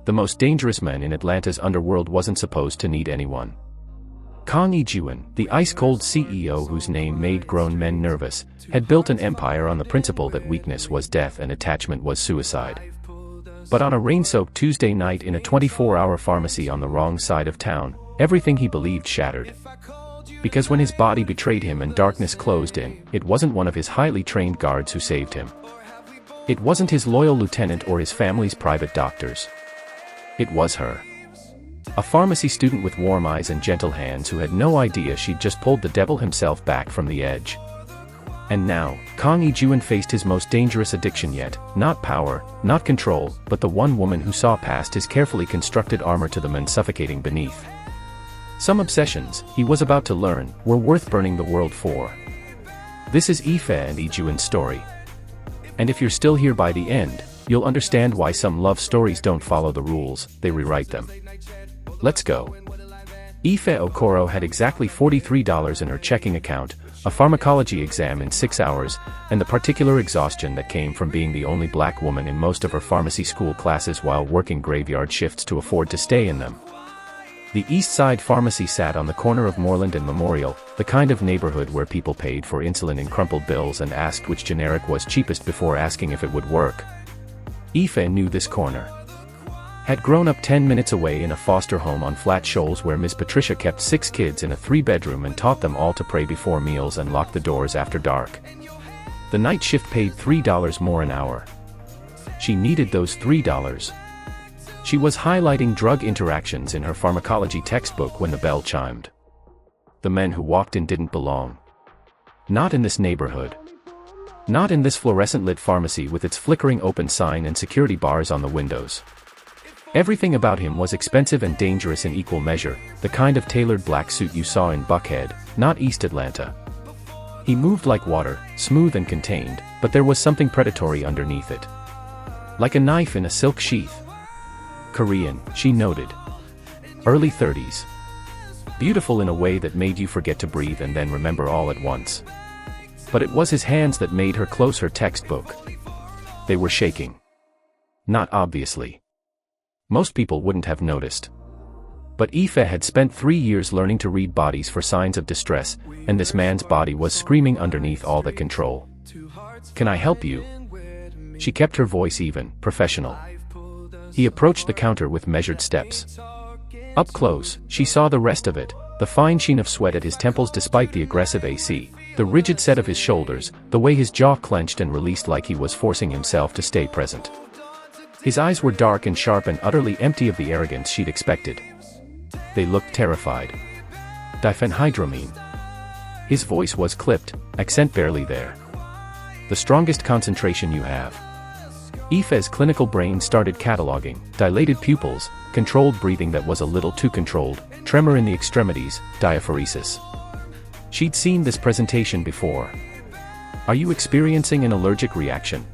the most dangerous man in Atlanta's underworld, wasn't supposed to need anyone. Kang Yijun, the ice-cold CEO whose name made grown men nervous, had built an empire on the principle that weakness was death and attachment was suicide. But on a rain-soaked Tuesday night in a 24-hour pharmacy on the wrong side of town, everything he believed shattered. Because when his body betrayed him and darkness closed in, it wasn't one of his highly trained guards who saved him. It wasn't his loyal lieutenant or his family's private doctors. It was her. A pharmacy student with warm eyes and gentle hands who had no idea she'd just pulled the devil himself back from the edge. And now, Kang Yijun faced his most dangerous addiction yet, not power, not control, but the one woman who saw past his carefully constructed armor to the men suffocating beneath. Some obsessions, he was about to learn, were worth burning the world for. This is Ife and Yijun's story. And if you're still here by the end, you'll understand why some love stories don't follow the rules, they rewrite them. Let's go. Ife Okoro had exactly $43 in her checking account, a pharmacology exam in 6 hours, and the particular exhaustion that came from being the only black woman in most of her pharmacy school classes while working graveyard shifts to afford to stay in them. The East Side Pharmacy sat on the corner of Moreland and Memorial, the kind of neighborhood where people paid for insulin in crumpled bills and asked which generic was cheapest before asking if it would work. Ife knew this corner. Had grown up 10 minutes away in a foster home on Flat Shoals where Miss Patricia kept 6 kids in a 3-bedroom and taught them all to pray before meals and lock the doors after dark. The night shift paid $3 more an hour. She needed those $3. She was highlighting drug interactions in her pharmacology textbook when the bell chimed. The men who walked in didn't belong. Not in this neighborhood. Not in this fluorescent-lit pharmacy with its flickering open sign and security bars on the windows. Everything about him was expensive and dangerous in equal measure, the kind of tailored black suit you saw in Buckhead, not East Atlanta. He moved like water, smooth and contained, but there was something predatory underneath it. Like a knife in a silk sheath. Korean, she noted. Early 30s. Beautiful in a way that made you forget to breathe and then remember all at once. But it was his hands that made her close her textbook. They were shaking. Not obviously. Most people wouldn't have noticed. But Ife had spent 3 years learning to read bodies for signs of distress, and this man's body was screaming underneath all that control. "Can I help you?" She kept her voice even, professional. He approached the counter with measured steps. Up close, she saw the rest of it, the fine sheen of sweat at his temples despite the aggressive AC, the rigid set of his shoulders, the way his jaw clenched and released like he was forcing himself to stay present. His eyes were dark and sharp and utterly empty of the arrogance she'd expected. They looked terrified. Diphenhydramine. His voice was clipped, accent barely there. The strongest concentration you have. Ife's clinical brain started cataloging, dilated pupils, controlled breathing that was a little too controlled, tremor in the extremities, diaphoresis. She'd seen this presentation before. Are you experiencing an allergic reaction?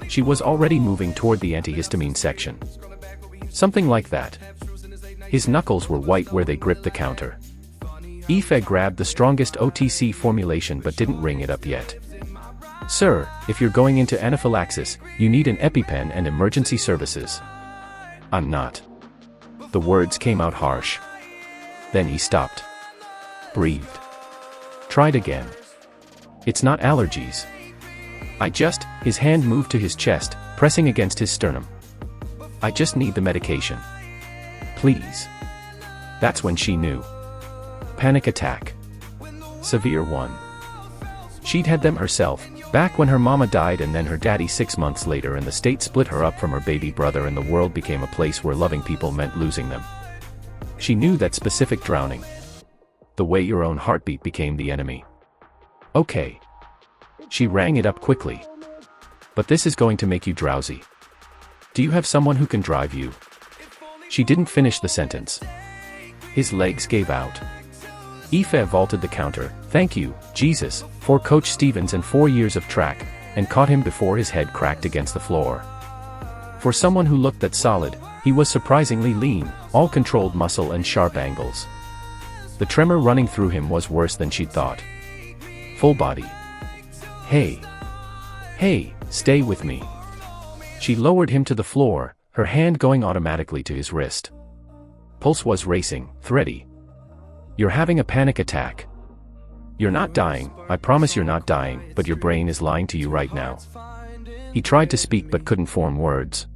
She was already moving toward the antihistamine section. Something like that. His knuckles were white where they gripped the counter. Ife grabbed the strongest OTC formulation but didn't ring it up yet. "Sir, if you're going into anaphylaxis, you need an EpiPen and emergency services." "I'm not." The words came out harsh. Then he stopped. Breathed. Tried again. "It's not allergies. His hand moved to his chest, pressing against his sternum. "I just need the medication. Please." That's when she knew. Panic attack. Severe one. She'd had them herself, back when her mama died and then her daddy 6 months later, and the state split her up from her baby brother and the world became a place where loving people meant losing them. She knew that specific drowning. The way your own heartbeat became the enemy. Okay. She rang it up quickly. "But this is going to make you drowsy. Do you have someone who can drive you?" She didn't finish the sentence. His legs gave out. Ife vaulted the counter, "Thank you, Jesus, for Coach Stevens and 4 years of track," and caught him before his head cracked against the floor. For someone who looked that solid, he was surprisingly lean, all controlled muscle and sharp angles. The tremor running through him was worse than she'd thought. Full body. Hey, stay with me." She lowered him to the floor, her hand going automatically to his wrist. Pulse was racing, thready. "You're having a panic attack. You're not dying, I promise you're not dying, but your brain is lying to you right now." He tried to speak but couldn't form words.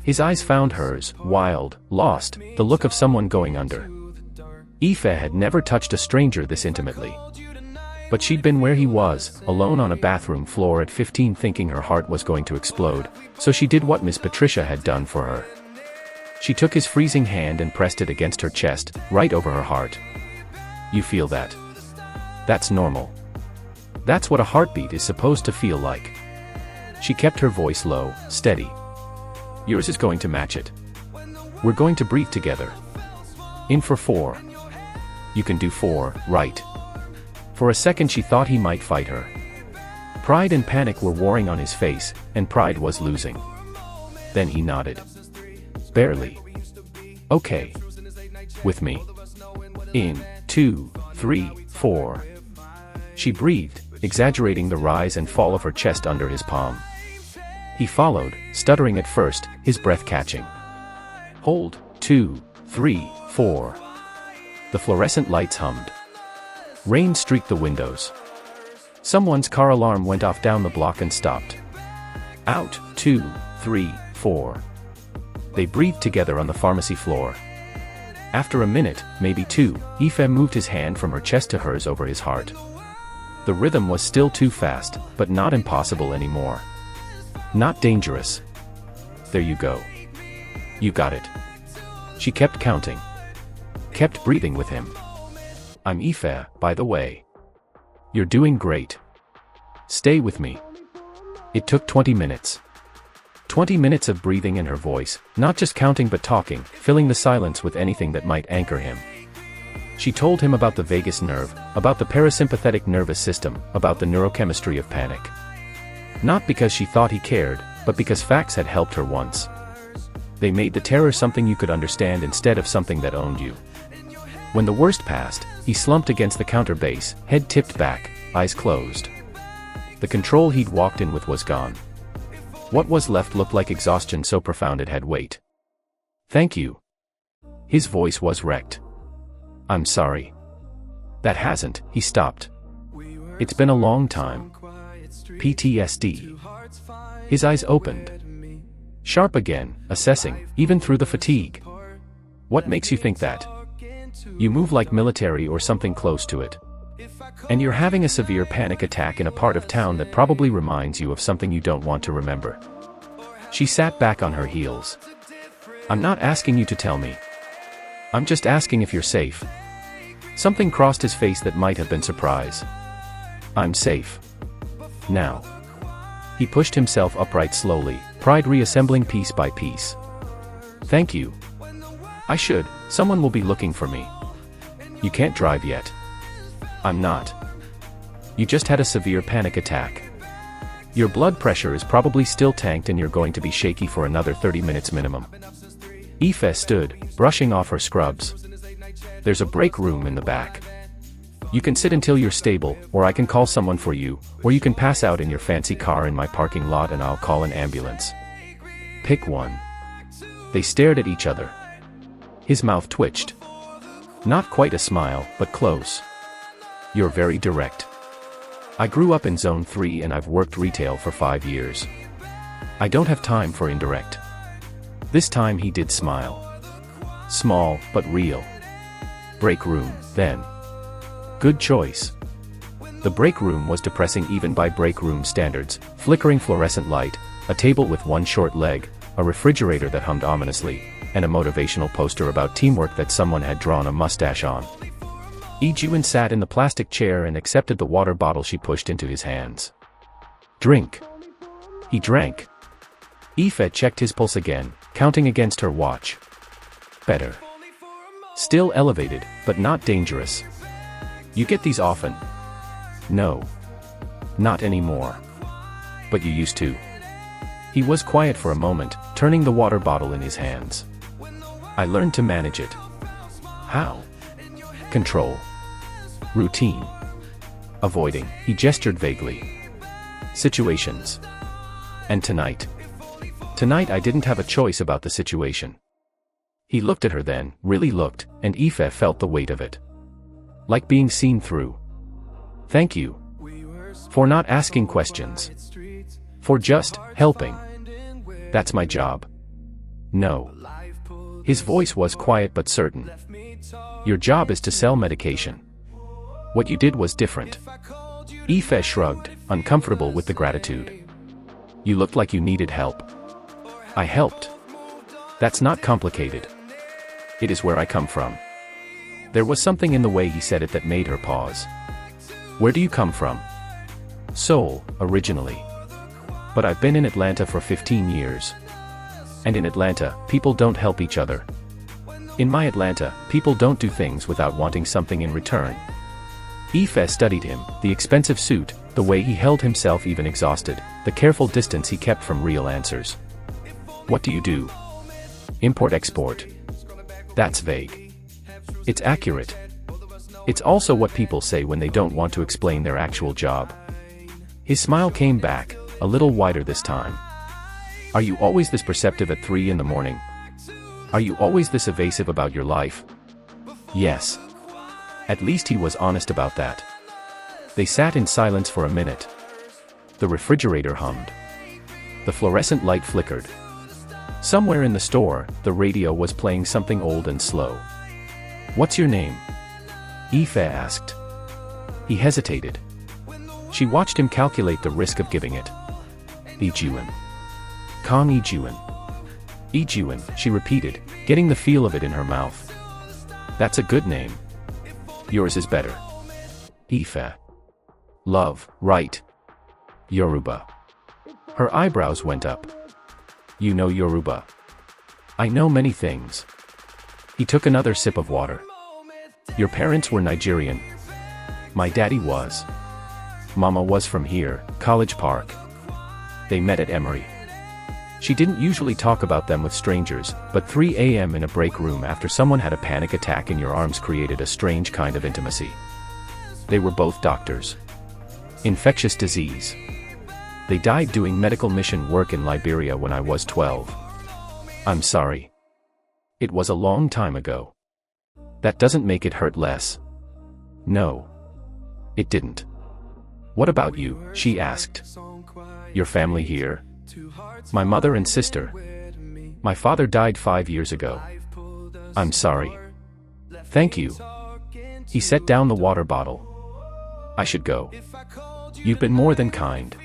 His eyes found hers, wild, lost, the look of someone going under. Ife had never touched a stranger this intimately. But she'd been where he was, alone on a bathroom floor at 15 thinking her heart was going to explode, so she did what Miss Patricia had done for her. She took his freezing hand and pressed it against her chest, right over her heart. "You feel that? That's normal. That's what a heartbeat is supposed to feel like." She kept her voice low, steady. "Yours is going to match it. We're going to breathe together. In for 4. You can do 4, right?" For a second she thought he might fight her. Pride and panic were warring on his face, and pride was losing. Then he nodded. Barely. "Okay. With me. In 2, 3, 4. She breathed, exaggerating the rise and fall of her chest under his palm. He followed, stuttering at first, his breath catching. "Hold, 2, 3, 4. The fluorescent lights hummed. Rain streaked the windows. Someone's car alarm went off down the block and stopped. "Out, 2, 3, 4. They breathed together on the pharmacy floor. After a minute, maybe 2, Ife moved his hand from her chest to hers over his heart. The rhythm was still too fast, but not impossible anymore. Not dangerous. There you go. You got it." She kept counting. Kept breathing with him. "I'm Ife, by the way. You're doing great. Stay with me." It took 20 minutes. 20 minutes of breathing in her voice, not just counting but talking, filling the silence with anything that might anchor him. She told him about the vagus nerve, about the parasympathetic nervous system, about the neurochemistry of panic. Not because she thought he cared, but because facts had helped her once. They made the terror something you could understand instead of something that owned you. When the worst passed, he slumped against the counter base, head tipped back, eyes closed. The control he'd walked in with was gone. What was left looked like exhaustion so profound it had weight. "Thank you." His voice was wrecked. "I'm sorry." "That hasn't," he stopped. "It's been a long time. PTSD." His eyes opened. Sharp again, assessing, even through the fatigue. "What makes you think that? You move like military or something close to it. And you're having a severe panic attack in a part of town that probably reminds you of something you don't want to remember." She sat back on her heels. "I'm not asking you to tell me. I'm just asking if you're safe." Something crossed his face that might have been surprise. "I'm safe. Now." He pushed himself upright slowly, pride reassembling piece by piece. "Thank you. I should, someone will be looking for me. You can't drive yet." "I'm not. You just had a severe panic attack. Your blood pressure is probably still tanked and you're going to be shaky for another 30 minutes minimum." Ife stood, brushing off her scrubs. "There's a break room in the back. You can sit until you're stable, or I can call someone for you, or you can pass out in your fancy car in my parking lot and I'll call an ambulance. Pick one." They stared at each other. His mouth twitched. Not quite a smile, but close. "You're very direct. I grew up in Zone 3 and I've worked retail for 5 years. I don't have time for indirect." This time he did smile. Small, but real. "Break room, then." "Good choice." The break room was depressing even by break room standards, flickering fluorescent light, a table with one short leg, a refrigerator that hummed ominously, and a motivational poster about teamwork that someone had drawn a mustache on. Yijun sat in the plastic chair and accepted the water bottle she pushed into his hands. "Drink." He drank. Ife checked his pulse again, counting against her watch. Better. Still elevated, but not dangerous. "You get these often?" "No. Not anymore. But you used to." He was quiet for a moment, turning the water bottle in his hands. "I learned to manage it." "How?" "Control. Routine. Avoiding," he gestured vaguely. "Situations. And tonight. Tonight I didn't have a choice about the situation. He looked at her then, really looked, and Ife felt the weight of it. Like being seen through. Thank you. For not asking questions. For just helping. That's my job. No. His voice was quiet but certain. Your job is to sell medication. What you did was different. Ife shrugged, uncomfortable with the gratitude. You looked like you needed help. I helped. That's not complicated. It is where I come from. There was something in the way he said it that made her pause. Where do you come from? Seoul, originally. But I've been in Atlanta for 15 years. And in Atlanta, people don't help each other. In my Atlanta, people don't do things without wanting something in return. Ife studied him, the expensive suit, the way he held himself even exhausted, the careful distance he kept from real answers. What do you do? Import-export. That's vague. It's accurate. It's also what people say when they don't want to explain their actual job. His smile came back, a little wider this time. Are you always this perceptive at 3 in the morning? Are you always this evasive about your life? Yes. At least he was honest about that. They sat in silence for a minute. The refrigerator hummed. The fluorescent light flickered. Somewhere in the store, the radio was playing something old and slow. What's your name? Ife asked. He hesitated. She watched him calculate the risk of giving it. Yijun. Kang Yijun. Yijun, she repeated, getting the feel of it in her mouth. That's a good name. Yours is better. Ife. Love, right? Yoruba. Her eyebrows went up. You know Yoruba. I know many things. He took another sip of water. Your parents were Nigerian. My daddy was. Mama was from here, College Park. They met at Emory. She didn't usually talk about them with strangers, but 3 a.m. in a break room after someone had a panic attack in your arms created a strange kind of intimacy. They were both doctors. Infectious disease. They died doing medical mission work in Liberia when I was 12. I'm sorry. It was a long time ago. That doesn't make it hurt less. No. It didn't. What about you? She asked. Your family here? My mother and sister. My father died 5 years ago. I'm sorry. Thank you. He set down the water bottle. I should go. You've been more than kind.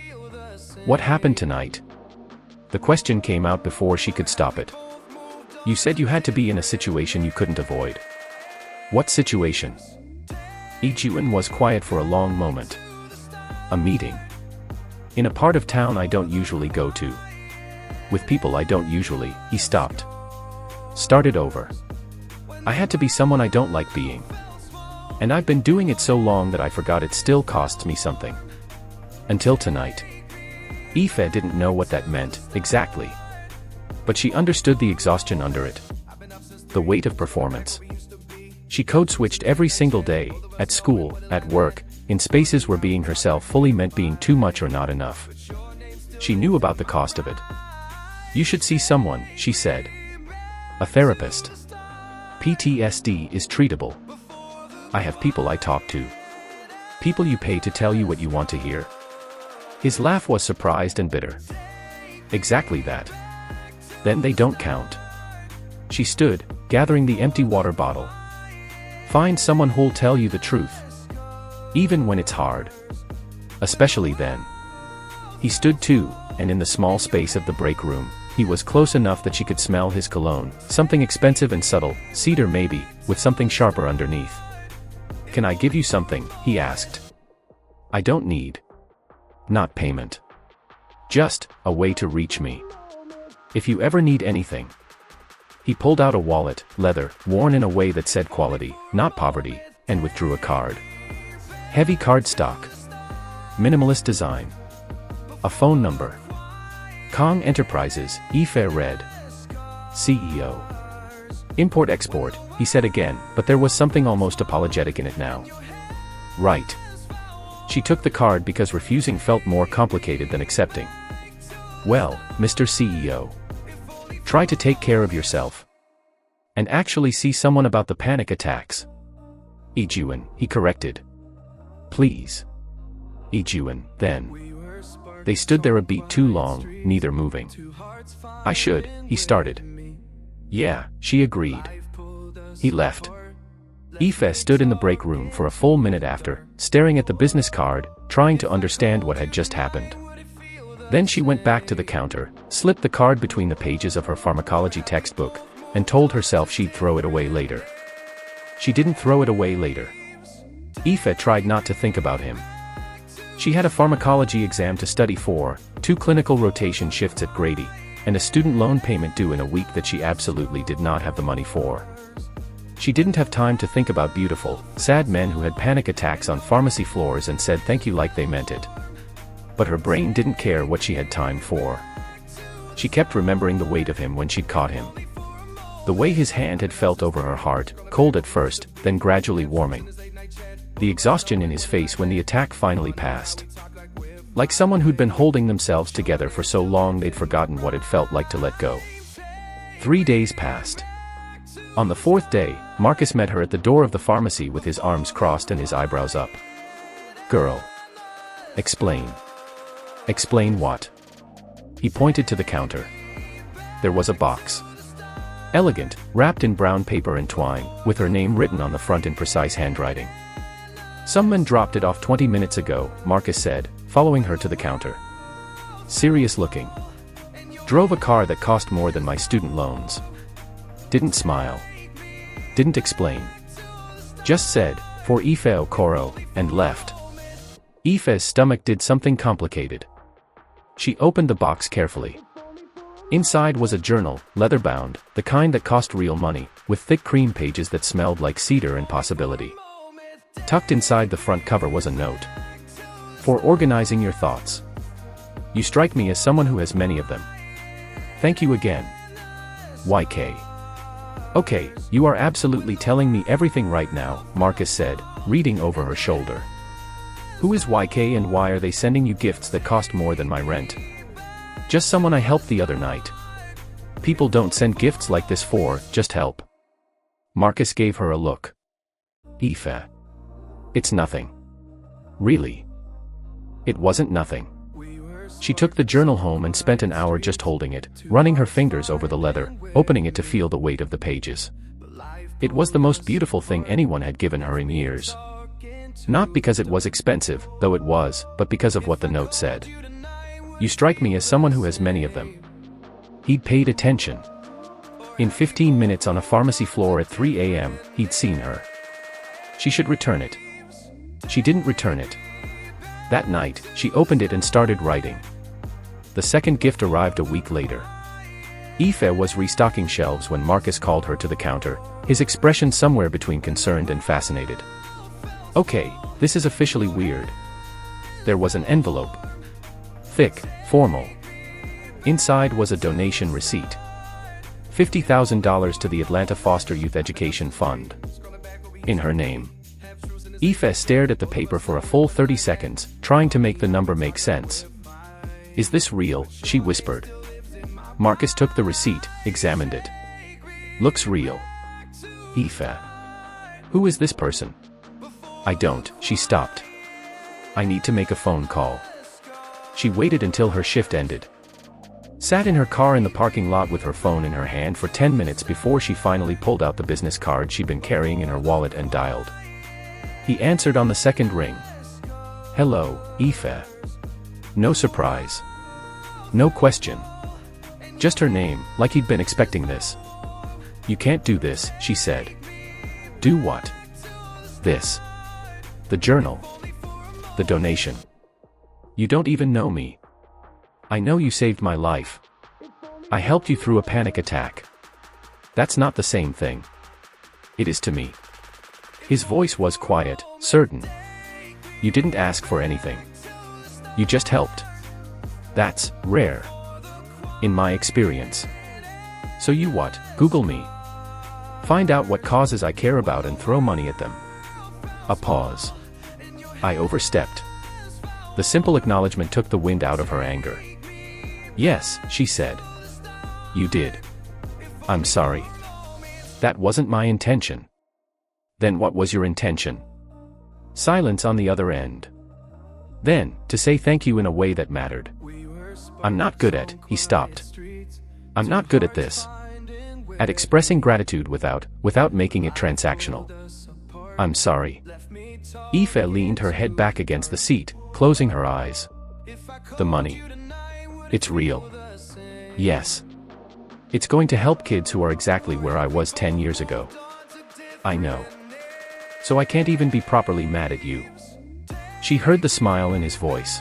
What happened tonight? The question came out before she could stop it. You said you had to be in a situation you couldn't avoid. What situation? Yijun was quiet for a long moment. A meeting. In a part of town I don't usually go to. With people I don't usually. He stopped. Started over. I had to be someone I don't like being. And I've been doing it so long that I forgot it still costs me something. Until tonight. Ife didn't know what that meant, exactly. But she understood the exhaustion under it. The weight of performance. She code-switched every single day, at school, at work, in spaces where being herself fully meant being too much or not enough. She knew about the cost of it. You should see someone, she said. A therapist. PTSD is treatable. I have people I talk to. People you pay to tell you what you want to hear. His laugh was surprised and bitter. Exactly that. Then they don't count. She stood, gathering the empty water bottle. Find someone who'll tell you the truth. Even when it's hard. Especially then. He stood too, and in the small space of the break room, he was close enough that she could smell his cologne, something expensive and subtle, cedar maybe, with something sharper underneath. Can I give you something? He asked. I don't need. Not payment. Just a way to reach me. If you ever need anything. He pulled out a wallet, leather, worn in a way that said quality, not poverty, and withdrew a card. Heavy cardstock. Minimalist design. A phone number. Kong Enterprises, Ife read. CEO. Import-export, he said again, but there was something almost apologetic in it now. Right. She took the card because refusing felt more complicated than accepting. Well, Mr. CEO. Try to take care of yourself. And actually see someone about the panic attacks. Yijun, he corrected. Please. Yijun, then. They stood there a beat too long, neither moving. I should, he started. Yeah, she agreed. He left. Ife stood in the break room for a full minute after, staring at the business card, trying to understand what had just happened. Then she went back to the counter, slipped the card between the pages of her pharmacology textbook, and told herself she'd throw it away later. She didn't throw it away later. Ife tried not to think about him. She had a pharmacology exam to study for, 2 clinical rotation shifts at Grady, and a student loan payment due in a week that she absolutely did not have the money for. She didn't have time to think about beautiful, sad men who had panic attacks on pharmacy floors and said thank you like they meant it. But her brain didn't care what she had time for. She kept remembering the weight of him when she'd caught him. The way his hand had felt over her heart, cold at first, then gradually warming. The exhaustion in his face when the attack finally passed. Like someone who'd been holding themselves together for so long they'd forgotten what it felt like to let go. 3 days passed. On the 4th day, Marcus met her at the door of the pharmacy with his arms crossed and his eyebrows up. Girl. Explain. Explain what? He pointed to the counter. There was a box. Elegant, wrapped in brown paper and twine, with her name written on the front in precise handwriting. Someone dropped it off 20 minutes ago, Marcus said, following her to the counter. Serious looking. Drove a car that cost more than my student loans. Didn't smile. Didn't explain. Just said, for Ife Okoro, and left. Ife's stomach did something complicated. She opened the box carefully. Inside was a journal, leather-bound, the kind that cost real money, with thick cream pages that smelled like cedar and possibility. Tucked inside the front cover was a note. For organizing your thoughts. You strike me as someone who has many of them. Thank you again. YK. Okay, you are absolutely telling me everything right now, Marcus said, reading over her shoulder. Who is YK and why are they sending you gifts that cost more than my rent? Just someone I helped the other night. People don't send gifts like this for, just help. Marcus gave her a look. Ife. It's nothing. Really? It wasn't nothing. She took the journal home and spent an hour just holding it, running her fingers over the leather, opening it to feel the weight of the pages. It was the most beautiful thing anyone had given her in years. Not because it was expensive, though it was, but because of what the note said. You strike me as someone who has many of them. He'd paid attention. In 15 minutes on a pharmacy floor at 3 a.m., he'd seen her. She should return it. She didn't return it. That night, she opened it and started writing. The second gift arrived a week later. Ife was restocking shelves when Marcus called her to the counter, his expression somewhere between concerned and fascinated. Okay, this is officially weird. There was an envelope. Thick, formal. Inside was a donation receipt. $50,000 to the Atlanta Foster Youth Education Fund. In her name. Ife stared at the paper for a full 30 seconds, trying to make the number make sense. Is this real? She whispered. Marcus took the receipt, examined it. Looks real. Ife. Who is this person? I don't. She stopped. I need to make a phone call. She waited until her shift ended. Sat in her car in the parking lot with her phone in her hand for 10 minutes before she finally pulled out the business card she'd been carrying in her wallet and dialed. He answered on the second ring. Hello, Ife. No surprise. No question. Just her name, like he'd been expecting this. You can't do this, she said. Do what? This. The journal. The donation. You don't even know me. I know you saved my life. I helped you through a panic attack. That's not the same thing. It is to me. His voice was quiet, certain. You didn't ask for anything. You just helped. That's rare. In my experience. So you what? Google me. Find out what causes I care about and throw money at them. A pause. I overstepped. The simple acknowledgement took the wind out of her anger. Yes, she said. You did. I'm sorry. That wasn't my intention. Then what was your intention? Silence on the other end. Then, to say thank you in a way that mattered. I'm not good at, he stopped. I'm not good at this. At expressing gratitude without making it transactional. I'm sorry. Ife leaned her head back against the seat, closing her eyes. The money. It's real. Yes. It's going to help kids who are exactly where I was 10 years ago. I know. So I can't even be properly mad at you. She heard the smile in his voice.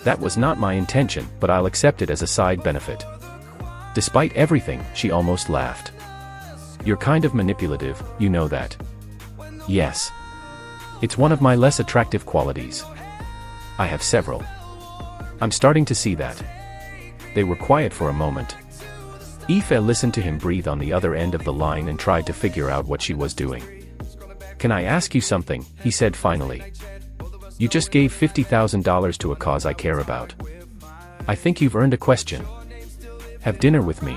That was not my intention, but I'll accept it as a side benefit. Despite everything, she almost laughed. You're kind of manipulative, you know that. Yes. It's one of my less attractive qualities. I have several. I'm starting to see that. They were quiet for a moment. Ife listened to him breathe on the other end of the line and tried to figure out what she was doing. Can I ask you something? He said finally. You just gave $50,000 to a cause I care about. I think you've earned a question. Have dinner with me.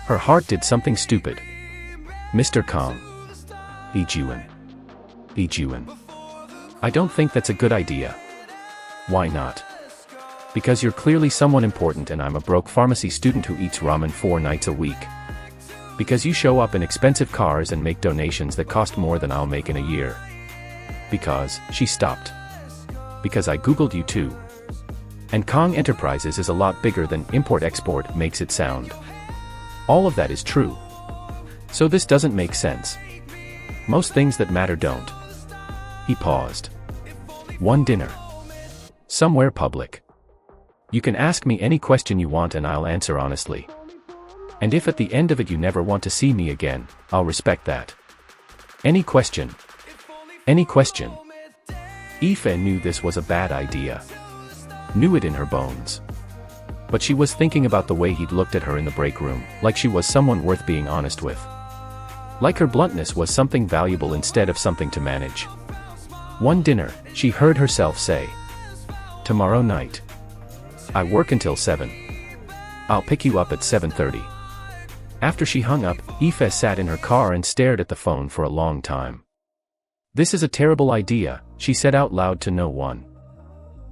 Her heart did something stupid. Mr. Kang Yijun. I don't think that's a good idea. Why not? Because you're clearly someone important and I'm a broke pharmacy student who eats ramen 4 nights a week. Because you show up in expensive cars and make donations that cost more than I'll make in a year. Because, she stopped. Because I googled you too. And Kang Enterprises is a lot bigger than import-export makes it sound. All of that is true. So this doesn't make sense. Most things that matter don't. He paused. One dinner. Somewhere public. You can ask me any question you want and I'll answer honestly. And if at the end of it you never want to see me again, I'll respect that. Any question. Any question. Ife knew this was a bad idea. Knew it in her bones. But she was thinking about the way he'd looked at her in the break room, like she was someone worth being honest with. Like her bluntness was something valuable instead of something to manage. One dinner, she heard herself say. Tomorrow night. I work until 7. I'll pick you up at 7:30. After she hung up, Ife sat in her car and stared at the phone for a long time. This is a terrible idea, she said out loud to no one.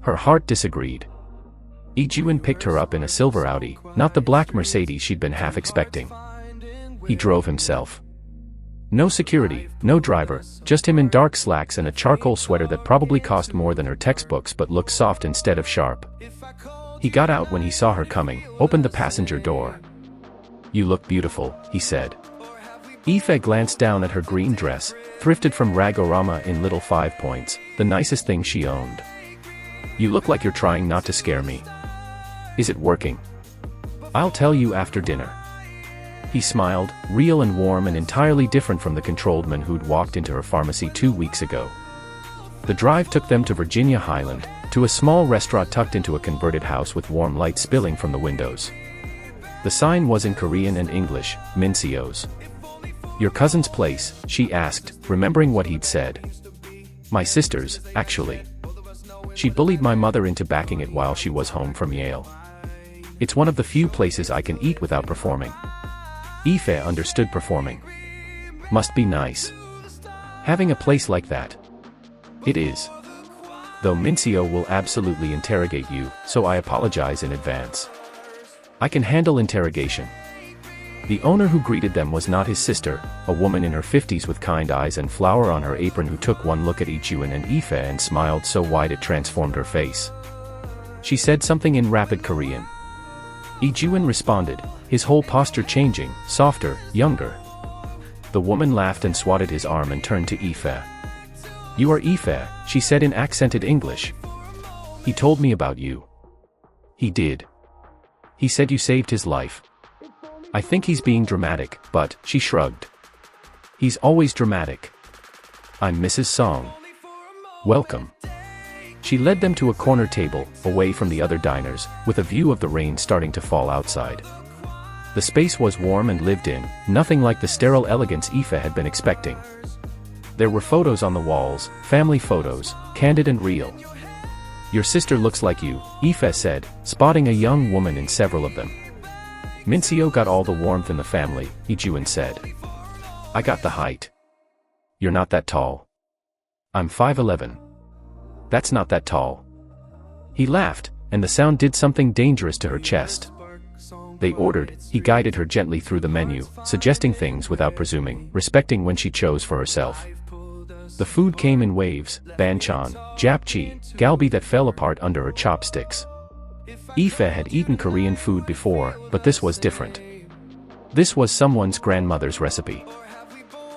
Her heart disagreed. Yijun picked her up in a silver Audi, not the black Mercedes she'd been half expecting. He drove himself. No security, no driver, just him in dark slacks and a charcoal sweater that probably cost more than her textbooks but looked soft instead of sharp. He got out when he saw her coming, opened the passenger door. You look beautiful, he said. Ife glanced down at her green dress, thrifted from Ragorama in Little 5 Points, the nicest thing she owned. You look like you're trying not to scare me. Is it working? I'll tell you after dinner. He smiled, real and warm and entirely different from the controlled man who'd walked into her pharmacy 2 weeks ago. The drive took them to Virginia Highland, to a small restaurant tucked into a converted house with warm light spilling from the windows. The sign was in Korean and English, Minseo's. Your cousin's place, she asked, remembering what he'd said. My sister's, actually. She bullied my mother into backing it while she was home from Yale. It's one of the few places I can eat without performing. Ife understood performing. Must be nice. Having a place like that. It is. Though Minseo will absolutely interrogate you, so I apologize in advance. I can handle interrogation. The owner who greeted them was not his sister, a woman in her 50s with kind eyes and flour on her apron who took one look at Yijun and Ife and smiled so wide it transformed her face. She said something in rapid Korean. Yijun responded, his whole posture changing, softer, younger. The woman laughed and swatted his arm and turned to Ife. You are Ife, she said in accented English. He told me about you. He did. He said you saved his life. I think he's being dramatic, but, she shrugged. He's always dramatic. I'm Mrs. Song. Welcome. She led them to a corner table, away from the other diners, with a view of the rain starting to fall outside. The space was warm and lived in, nothing like the sterile elegance Ife had been expecting. There were photos on the walls, family photos, candid and real. Your sister looks like you, Ife said, spotting a young woman in several of them. Mincio got all the warmth in the family, Yijun said. I got the height. You're not that tall. I'm 5'11". That's not that tall. He laughed, and the sound did something dangerous to her chest. They ordered, he guided her gently through the menu, suggesting things without presuming, respecting when she chose for herself. The food came in waves, banchan, japchae, galbi that fell apart under her chopsticks. Ife had eaten Korean food before, but this was different. This was someone's grandmother's recipe.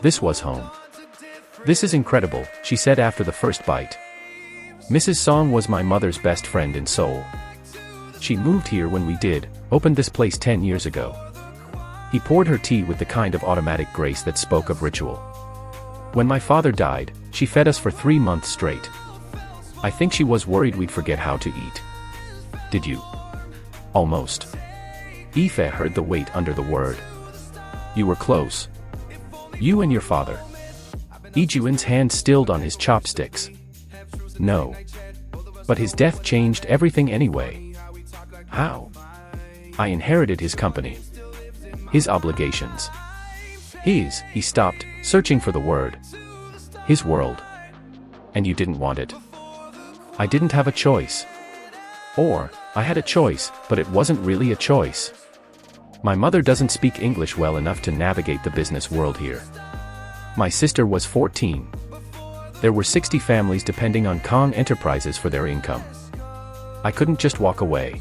This was home. This is incredible, she said after the first bite. Mrs. Song was my mother's best friend in Seoul. She moved here when we opened this place 10 years ago. He poured her tea with the kind of automatic grace that spoke of ritual. When my father died, she fed us for 3 months straight. I think she was worried we'd forget how to eat. Did you? Almost. Ife heard the weight under the word. You were close. You and your father. Yijun's hand stilled on his chopsticks. No. But his death changed everything anyway. How? I inherited his company. His obligations. He stopped, searching for the word. His world. And you didn't want it. I didn't have a choice. Or, I had a choice, but it wasn't really a choice. My mother doesn't speak English well enough to navigate the business world here. My sister was 14. There were 60 families depending on Kang Enterprises for their income. I couldn't just walk away.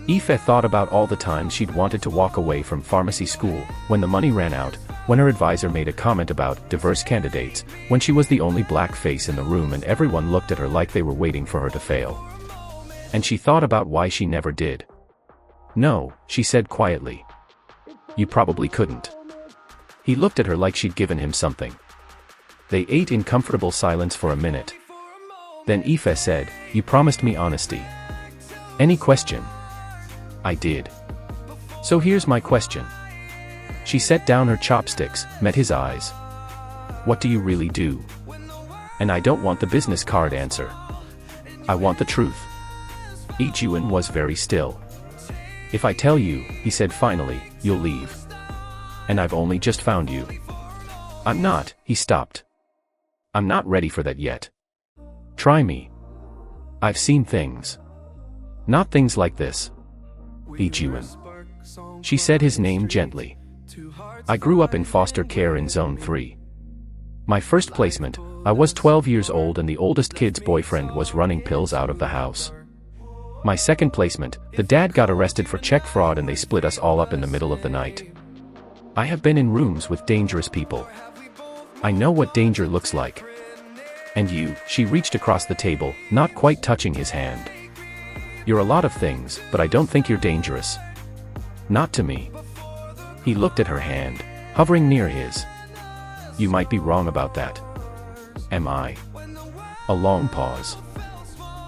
Ife thought about all the times she'd wanted to walk away from pharmacy school, when the money ran out, when her advisor made a comment about diverse candidates, when she was the only black face in the room and everyone looked at her like they were waiting for her to fail. And she thought about why she never did. No, she said quietly. You probably couldn't. He looked at her like she'd given him something. They ate in comfortable silence for a minute. Then Ife said, you promised me honesty. Any question? I did. So here's my question. She set down her chopsticks, met his eyes. What do you really do? And I don't want the business card answer. I want the truth. Yijun was very still. If I tell you, he said finally, you'll leave. And I've only just found you. I'm not, he stopped. I'm not ready for that yet. Try me. I've seen things. Not things like this. Yijun. She said his name gently. I grew up in foster care in Zone 3. My first placement, I was 12 years old and the oldest kid's boyfriend was running pills out of the house. My second placement, the dad got arrested for check fraud and they split us all up in the middle of the night. I have been in rooms with dangerous people. I know what danger looks like. And you, she reached across the table, not quite touching his hand. You're a lot of things, but I don't think you're dangerous. Not to me. He looked at her hand, hovering near his. You might be wrong about that. Am I? A long pause.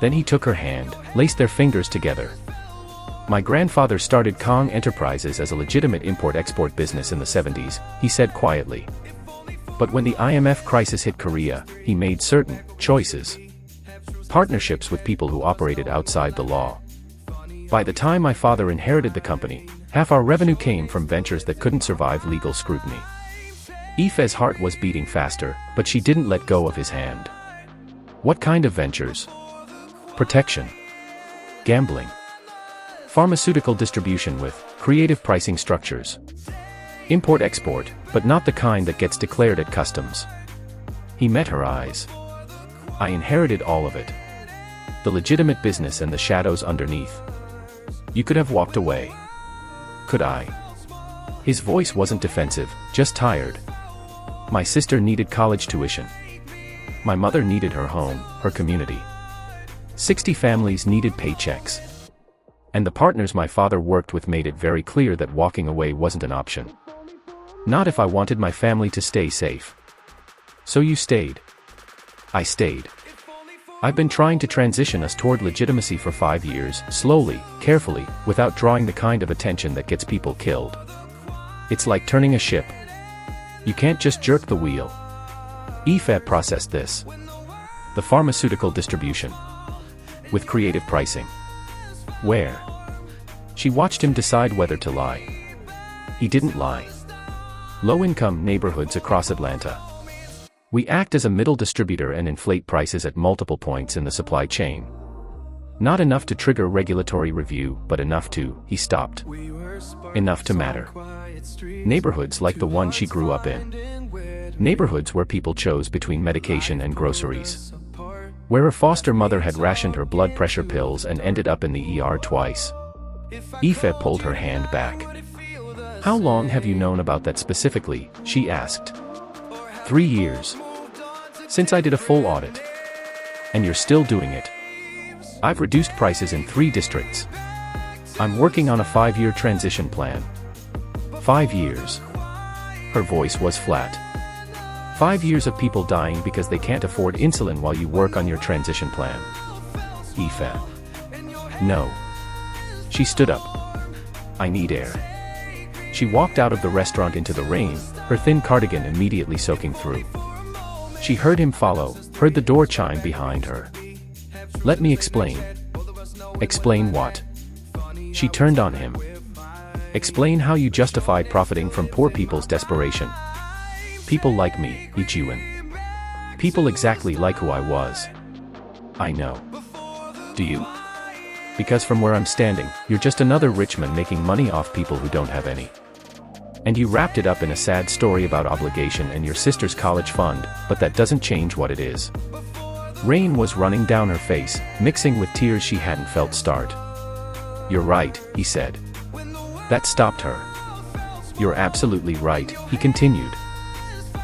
Then he took her hand, laced their fingers together. My grandfather started Kang Enterprises as a legitimate import-export business in the 70s, he said quietly. But when the IMF crisis hit Korea, he made certain choices. Partnerships with people who operated outside the law. By the time my father inherited the company, half our revenue came from ventures that couldn't survive legal scrutiny. Ife's heart was beating faster, but she didn't let go of his hand. What kind of ventures? Protection. Gambling. Pharmaceutical distribution with creative pricing structures. Import-export, but not the kind that gets declared at customs. He met her eyes. I inherited all of it. The legitimate business and the shadows underneath. You could have walked away. Could I? His voice wasn't defensive, just tired. My sister needed college tuition. My mother needed her home, her community. 60 families needed paychecks. And the partners my father worked with made it very clear that walking away wasn't an option. Not if I wanted my family to stay safe. So you stayed. I stayed. I've been trying to transition us toward legitimacy for 5 years, slowly, carefully, without drawing the kind of attention that gets people killed. It's like turning a ship. You can't just jerk the wheel. Ife processed this. The pharmaceutical distribution. With creative pricing. Where? She watched him decide whether to lie. He didn't lie. Low-income neighborhoods across Atlanta. We act as a middle distributor and inflate prices at multiple points in the supply chain. Not enough to trigger regulatory review, but enough to, he stopped. Enough to matter. Neighborhoods like the one she grew up in. Neighborhoods where people chose between medication and groceries. Where her foster mother had rationed her blood pressure pills and ended up in the ER twice. Ife pulled her hand back. How long have you known about that specifically? She asked. 3 years. Since I did a full audit. And you're still doing it. I've reduced prices in 3 districts. I'm working on a 5-year transition plan. 5 years. Her voice was flat. 5 years of people dying because they can't afford insulin while you work on your transition plan. Ife. No. She stood up. I need air. She walked out of the restaurant into the rain, her thin cardigan immediately soaking through. She heard him follow, heard the door chime behind her. Let me explain. Explain what? She turned on him. Explain how you justify profiting from poor people's desperation. People like me, Yijun. People exactly like who I was. I know. Do you? Because from where I'm standing, you're just another rich man making money off people who don't have any. And you wrapped it up in a sad story about obligation and your sister's college fund, but that doesn't change what it is. Rain was running down her face, mixing with tears she hadn't felt start. You're right, he said. That stopped her. You're absolutely right, he continued.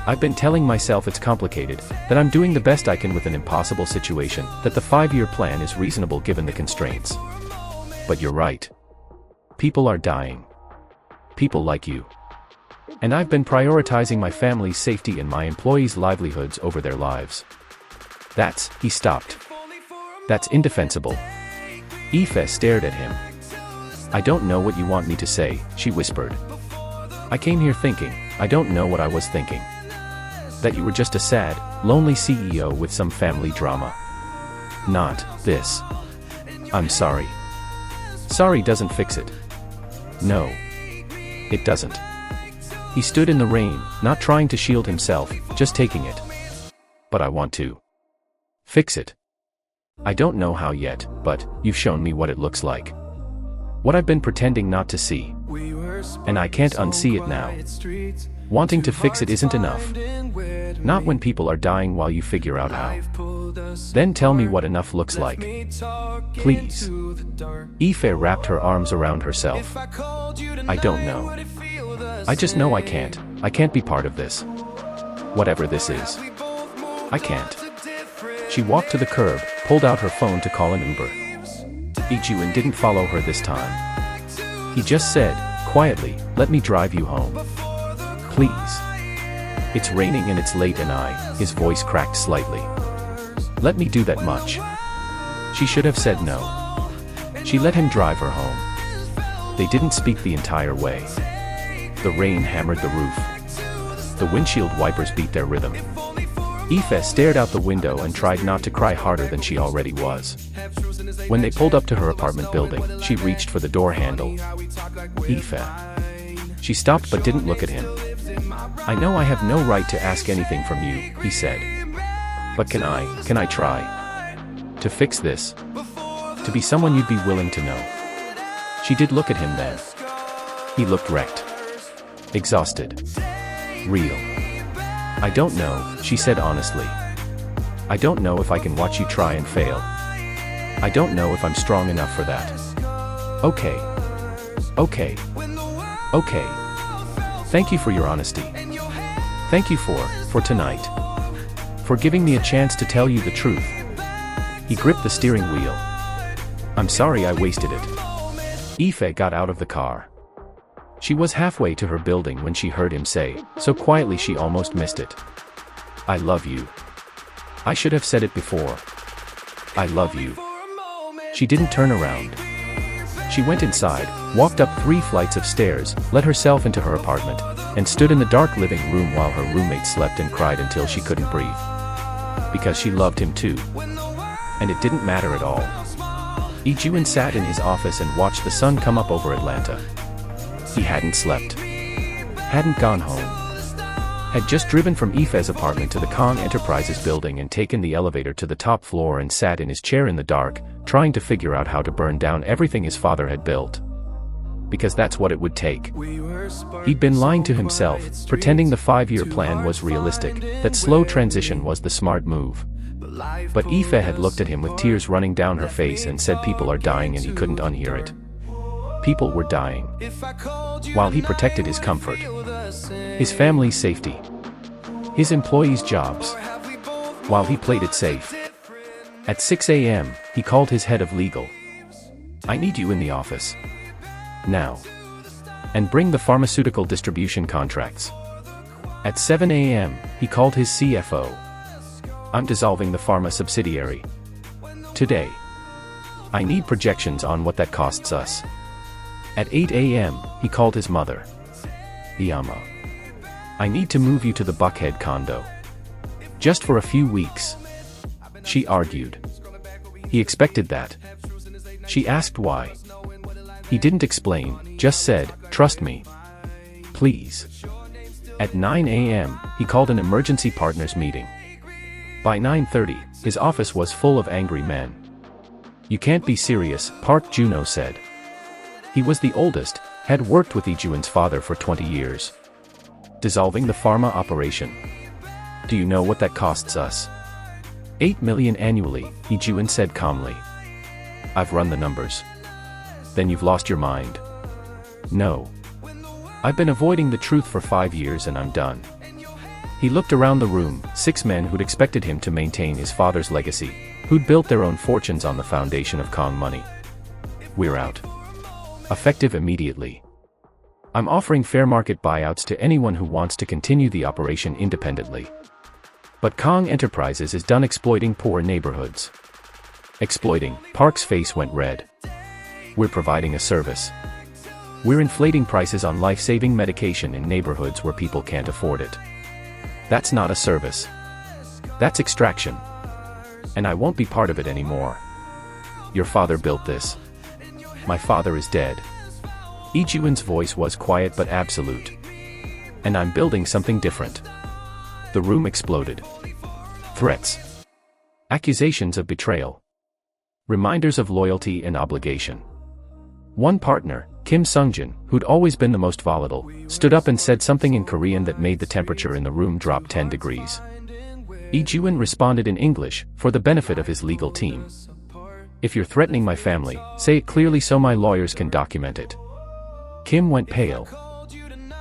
I've been telling myself it's complicated, that I'm doing the best I can with an impossible situation, that the 5-year plan is reasonable given the constraints. But you're right. People are dying. People like you. And I've been prioritizing my family's safety and my employees' livelihoods over their lives. He stopped. That's indefensible. Ife stared at him. I don't know what you want me to say, she whispered. I came here thinking, I don't know what I was thinking. That you were just a sad, lonely CEO with some family drama. Not this. I'm sorry. Sorry doesn't fix it. No. It doesn't. He stood in the rain, not trying to shield himself, just taking it. But I want to fix it. I don't know how yet, but you've shown me what it looks like. What I've been pretending not to see. And I can't unsee it now. Wanting to fix it isn't enough. Not when people are dying while you figure out how. Then tell me what enough looks like. Please. Ife wrapped her arms around herself. I don't know. I just know I can't be part of this. Whatever this is. I can't. She walked to the curb, pulled out her phone to call an Uber. Yijun didn't follow her this time. He just said, quietly, let me drive you home. Please. It's raining and it's late and his voice cracked slightly. Let me do that much. She should have said no. She let him drive her home. They didn't speak the entire way. The rain hammered the roof. The windshield wipers beat their rhythm. Ife stared out the window and tried not to cry harder than she already was. When they pulled up to her apartment building, she reached for the door handle. Ife. She stopped but didn't look at him. I know I have no right to ask anything from you, he said. But can I try? To fix this? To be someone you'd be willing to know? She did look at him then. He looked wrecked. Exhausted. Real. I don't know, she said honestly. I don't know if I can watch you try and fail. I don't know if I'm strong enough for that. Okay. Okay. Okay. Thank you for your honesty. Thank you for tonight. For giving me a chance to tell you the truth. He gripped the steering wheel. I'm sorry I wasted it. Ife got out of the car. She was halfway to her building when she heard him say, so quietly she almost missed it. I love you. I should have said it before. I love you. She didn't turn around. She went inside, walked up 3 flights of stairs, let herself into her apartment, and stood in the dark living room while her roommate slept and cried until she couldn't breathe. Because she loved him too. And it didn't matter at all. Yijun sat in his office and watched the sun come up over Atlanta. He hadn't slept. Hadn't gone home. Had just driven from Ife's apartment to the Kang Enterprises building and taken the elevator to the top floor and sat in his chair in the dark, trying to figure out how to burn down everything his father had built. Because that's what it would take. He'd been lying to himself, pretending the 5-year plan was realistic, that slow transition was the smart move. But Ife had looked at him with tears running down her face and said people are dying, and he couldn't unhear it. People were dying. While he protected his comfort, his family's safety, his employees' jobs, while he played it safe. At 6 a.m., he called his head of legal. "I need you in the office. Now. And bring the pharmaceutical distribution contracts." At 7 a.m., he called his CFO. "I'm dissolving the pharma subsidiary. Today. I need projections on what that costs us." At 8 a.m., he called his mother. "Iyama. I need to move you to the Buckhead condo. Just for a few weeks." She argued. He expected that. She asked why. He didn't explain, just said, "Trust me. Please." At 9 a.m., he called an emergency partners meeting. By 9:30, his office was full of angry men. "You can't be serious," Park Juno said. He was the oldest, had worked with Yijun's father for 20 years. "Dissolving the pharma operation. Do you know what that costs us?" $8 million annually, Yijun said calmly. "I've run the numbers." "Then you've lost your mind." "No. I've been avoiding the truth for 5 years and I'm done." He looked around the room, 6 men who'd expected him to maintain his father's legacy, who'd built their own fortunes on the foundation of Kang money. "We're out. Effective immediately. I'm offering fair market buyouts to anyone who wants to continue the operation independently. But Kang Enterprises is done exploiting poor neighborhoods." "Exploiting?" Park's face went red. "We're providing a service. We're inflating prices on life-saving medication in neighborhoods where people can't afford it. That's not a service. That's extraction. And I won't be part of it anymore. Your father built this." "My father is dead." Yijun's voice was quiet but absolute. "And I'm building something different." The room exploded. Threats. Accusations of betrayal. Reminders of loyalty and obligation. One partner, Kim Sungjin, who'd always been the most volatile, stood up and said something in Korean that made the temperature in the room drop 10 degrees. Yijun responded in English, for the benefit of his legal team. "If you're threatening my family, say it clearly so my lawyers can document it." Kim went pale.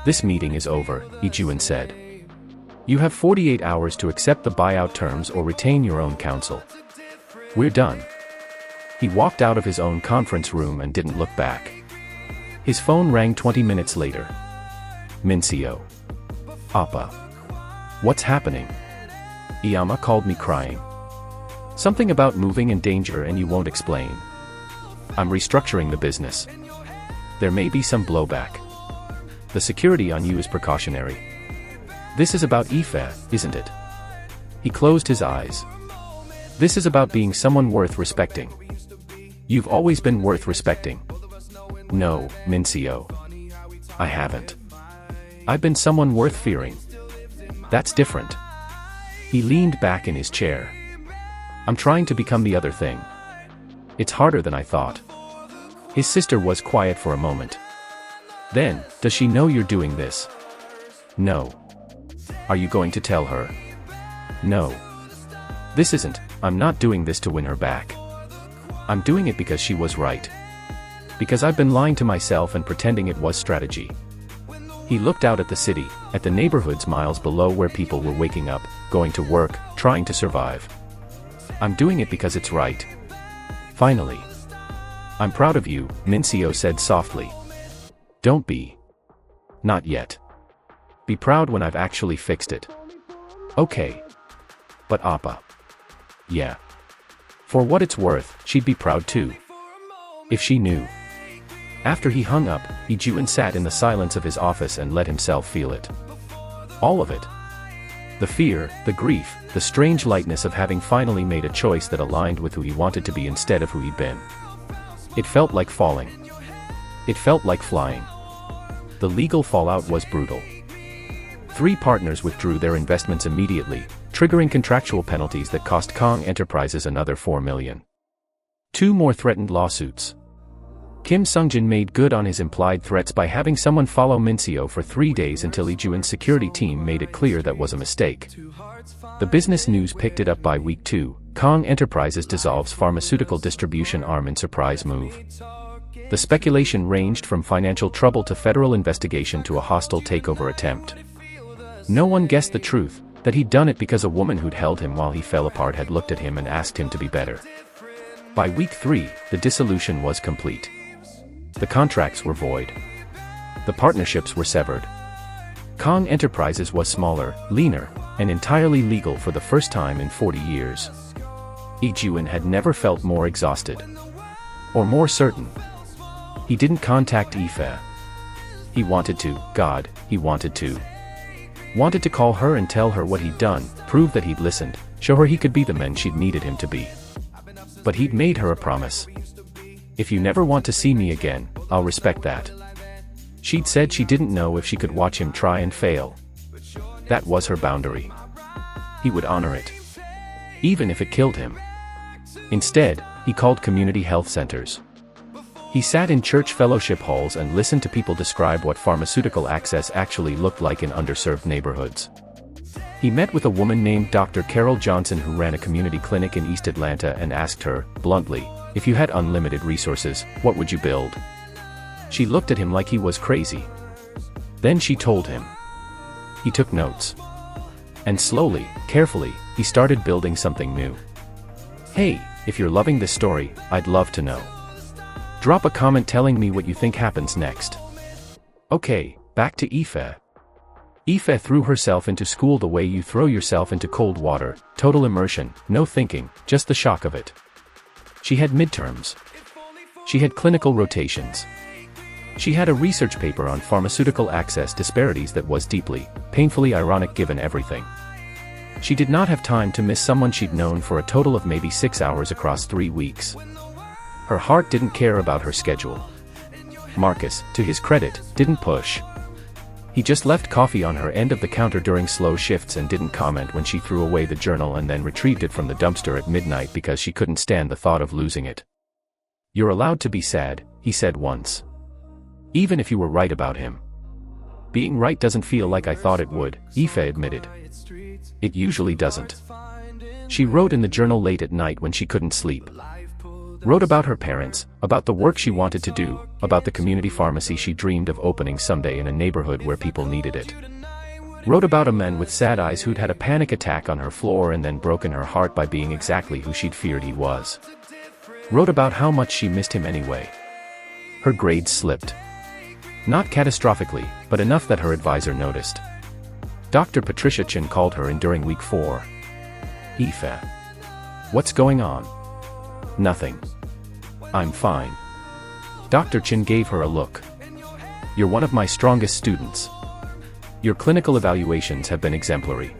"This meeting is over," Yijun said. "You have 48 hours to accept the buyout terms or retain your own counsel. We're done." He walked out of his own conference room and didn't look back. His phone rang 20 minutes later. "Minseo. Appa. What's happening?" "Iyama called me crying. Something about moving in danger and you won't explain." "I'm restructuring the business. There may be some blowback. The security on you is precautionary. This is about Ife, isn't it?" He closed his eyes. "This is about being someone worth respecting. You've always been worth respecting." "No, Minseo. I haven't. I've been someone worth fearing. That's different." He leaned back in his chair. "I'm trying to become the other thing. It's harder than I thought." His sister was quiet for a moment. Then, "Does she know you're doing this?" "No." "Are you going to tell her?" "No. This isn't, I'm not doing this to win her back. I'm doing it because she was right. Because I've been lying to myself and pretending it was strategy." He looked out at the city, at the neighborhoods miles below where people were waking up, going to work, trying to survive. "I'm doing it because it's right. Finally." "I'm proud of you," Minseo said softly. "Don't be. Not yet. Be proud when I've actually fixed it." "Okay. But Appa." "Yeah. For what it's worth, she'd be proud too. If she knew." After he hung up, Yijun sat in the silence of his office and let himself feel it. All of it. The fear, the grief, the strange lightness of having finally made a choice that aligned with who he wanted to be instead of who he'd been. It felt like falling. It felt like flying. The legal fallout was brutal. 3 partners withdrew their investments immediately, triggering contractual penalties that cost Kang Enterprises another $4 million. 2 more threatened lawsuits. Kim Sungjin made good on his implied threats by having someone follow Minseo for 3 days until Yijun's security team made it clear that was a mistake. The business news picked it up by week 2. Kang Enterprises dissolves pharmaceutical distribution arm in surprise move. The speculation ranged from financial trouble to federal investigation to a hostile takeover attempt. No one guessed the truth, that he'd done it because a woman who'd held him while he fell apart had looked at him and asked him to be better. By week 3, the dissolution was complete. The contracts were void. The partnerships were severed. Kang Enterprises was smaller, leaner, and entirely legal for the first time in 40 years. Yijun had never felt more exhausted. Or more certain. He didn't contact Ife. He wanted to, God, he wanted to. Wanted to call her and tell her what he'd done, prove that he'd listened, show her he could be the man she'd needed him to be. But he'd made her a promise. If you never want to see me again, I'll respect that. She'd said she didn't know if she could watch him try and fail. That was her boundary. He would honor it. Even if it killed him. Instead, he called community health centers. He sat in church fellowship halls and listened to people describe what pharmaceutical access actually looked like in underserved neighborhoods. He met with a woman named Dr. Carol Johnson who ran a community clinic in East Atlanta and asked her, bluntly, if you had unlimited resources, what would you build? She looked at him like he was crazy. Then she told him. He took notes. And slowly, carefully, he started building something new. Hey, if you're loving this story, I'd love to know. Drop a comment telling me what you think happens next. Okay, back to Ife. Ife threw herself into school the way you throw yourself into cold water, total immersion, no thinking, just the shock of it. She had midterms. She had clinical rotations. She had a research paper on pharmaceutical access disparities that was deeply, painfully ironic given everything. She did not have time to miss someone she'd known for a total of maybe 6 hours across 3 weeks. Her heart didn't care about her schedule. Marcus, to his credit, didn't push. He just left coffee on her end of the counter during slow shifts and didn't comment when she threw away the journal and then retrieved it from the dumpster at midnight because she couldn't stand the thought of losing it. You're allowed to be sad, he said once. Even if you were right about him. Being right doesn't feel like I thought it would, Ife admitted. It usually doesn't. She wrote in the journal late at night when she couldn't sleep. Wrote about her parents, about the work she wanted to do, about the community pharmacy she dreamed of opening someday in a neighborhood where people needed it. Wrote about a man with sad eyes who'd had a panic attack on her floor and then broken her heart by being exactly who she'd feared he was. Wrote about how much she missed him anyway. Her grades slipped. Not catastrophically, but enough that her advisor noticed. Dr. Patricia Chen called her in during week 4. Ife. What's going on? Nothing. I'm fine. Dr. Chen gave her a look. You're one of my strongest students. Your clinical evaluations have been exemplary.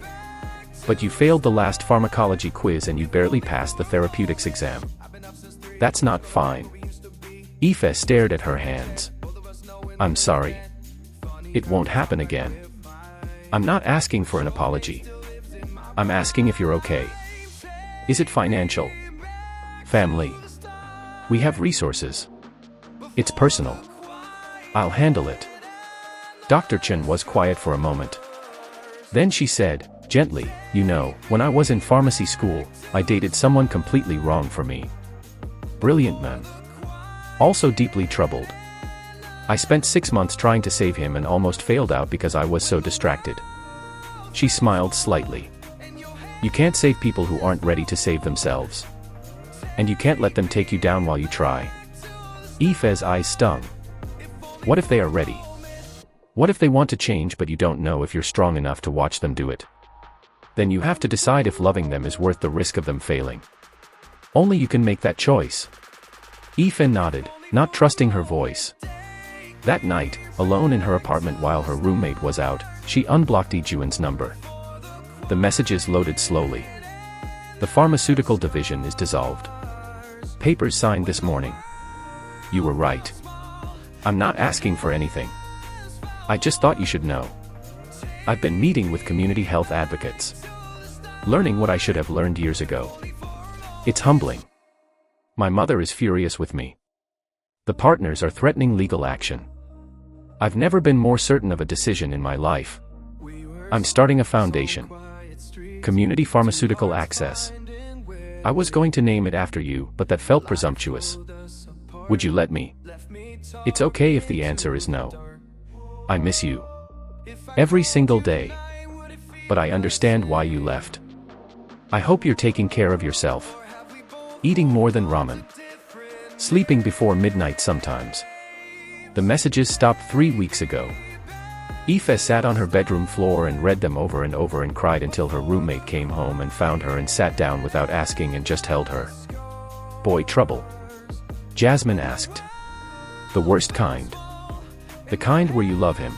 But you failed the last pharmacology quiz and you barely passed the therapeutics exam. That's not fine. Ife stared at her hands. I'm sorry. It won't happen again. I'm not asking for an apology. I'm asking if you're okay. Is it financial? Family. We have resources. It's personal. I'll handle it. Dr. Chen was quiet for a moment. Then she said, gently, you know, when I was in pharmacy school, I dated someone completely wrong for me. Brilliant man. Also deeply troubled. I spent 6 months trying to save him and almost failed out because I was so distracted. She smiled slightly. You can't save people who aren't ready to save themselves. And you can't let them take you down while you try. Ife's eyes stung. What if they are ready? What if they want to change but you don't know if you're strong enough to watch them do it? Then you have to decide if loving them is worth the risk of them failing. Only you can make that choice. Ife nodded, not trusting her voice. That night, alone in her apartment while her roommate was out, she unblocked Yijun's number. The messages loaded slowly. The pharmaceutical division is dissolved. Papers signed this morning. You were right. I'm not asking for anything. I just thought you should know. I've been meeting with community health advocates. Learning what I should have learned years ago. It's humbling. My mother is furious with me. The partners are threatening legal action. I've never been more certain of a decision in my life. I'm starting a foundation. Community Pharmaceutical Access. I was going to name it after you, but that felt presumptuous. Would you let me? It's okay if the answer is no. I miss you. Every single day. But I understand why you left. I hope you're taking care of yourself. Eating more than ramen. Sleeping before midnight sometimes. The messages stopped 3 weeks ago. Ife sat on her bedroom floor and read them over and over and cried until her roommate came home and found her and sat down without asking and just held her. Boy trouble? Jasmine asked. The worst kind. The kind where you love him.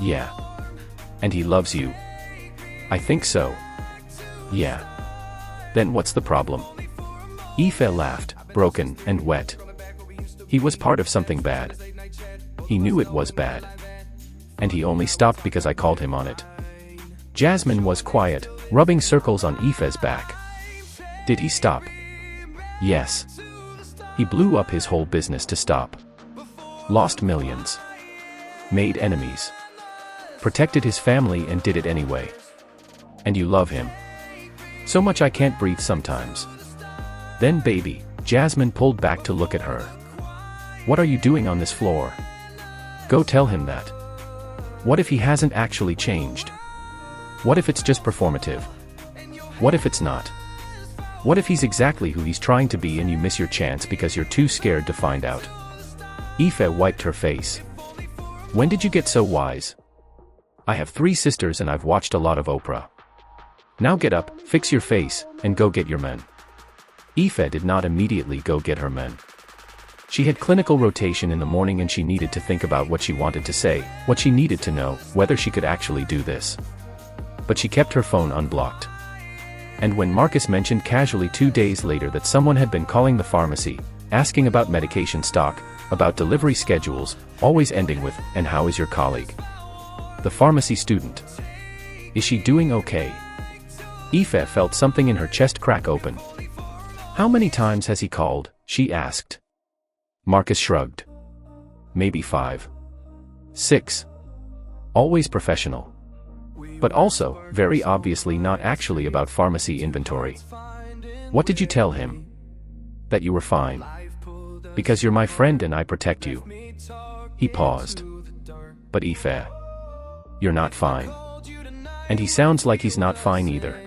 Yeah. And he loves you. I think so. Yeah. Then what's the problem? Ife laughed, broken and wet. He was part of something bad. He knew it was bad. And he only stopped because I called him on it. Jasmine was quiet, rubbing circles on Ife's back. Did he stop? Yes. He blew up his whole business to stop. Lost millions. Made enemies. Protected his family and did it anyway. And you love him. So much I can't breathe sometimes. Then baby, Jasmine pulled back to look at her. What are you doing on this floor? Go tell him that. What if he hasn't actually changed? What if it's just performative? What if it's not? What if he's exactly who he's trying to be and you miss your chance because you're too scared to find out? Ife wiped her face. When did you get so wise? I have 3 sisters and I've watched a lot of Oprah. Now get up, fix your face, and go get your men. Ife did not immediately go get her men. She had clinical rotation in the morning and she needed to think about what she wanted to say, what she needed to know, whether she could actually do this. But she kept her phone unblocked. And when Marcus mentioned casually 2 days later that someone had been calling the pharmacy, asking about medication stock, about delivery schedules, always ending with, "And how is your colleague? The pharmacy student. Is she doing okay?" Ife felt something in her chest crack open. How many times has he called? She asked. Marcus shrugged. Maybe 5. 6. Always professional. But also, very obviously not actually about pharmacy inventory. What did you tell him? That you were fine. Because you're my friend and I protect you. He paused. But Ife. You're not fine. And he sounds like he's not fine either.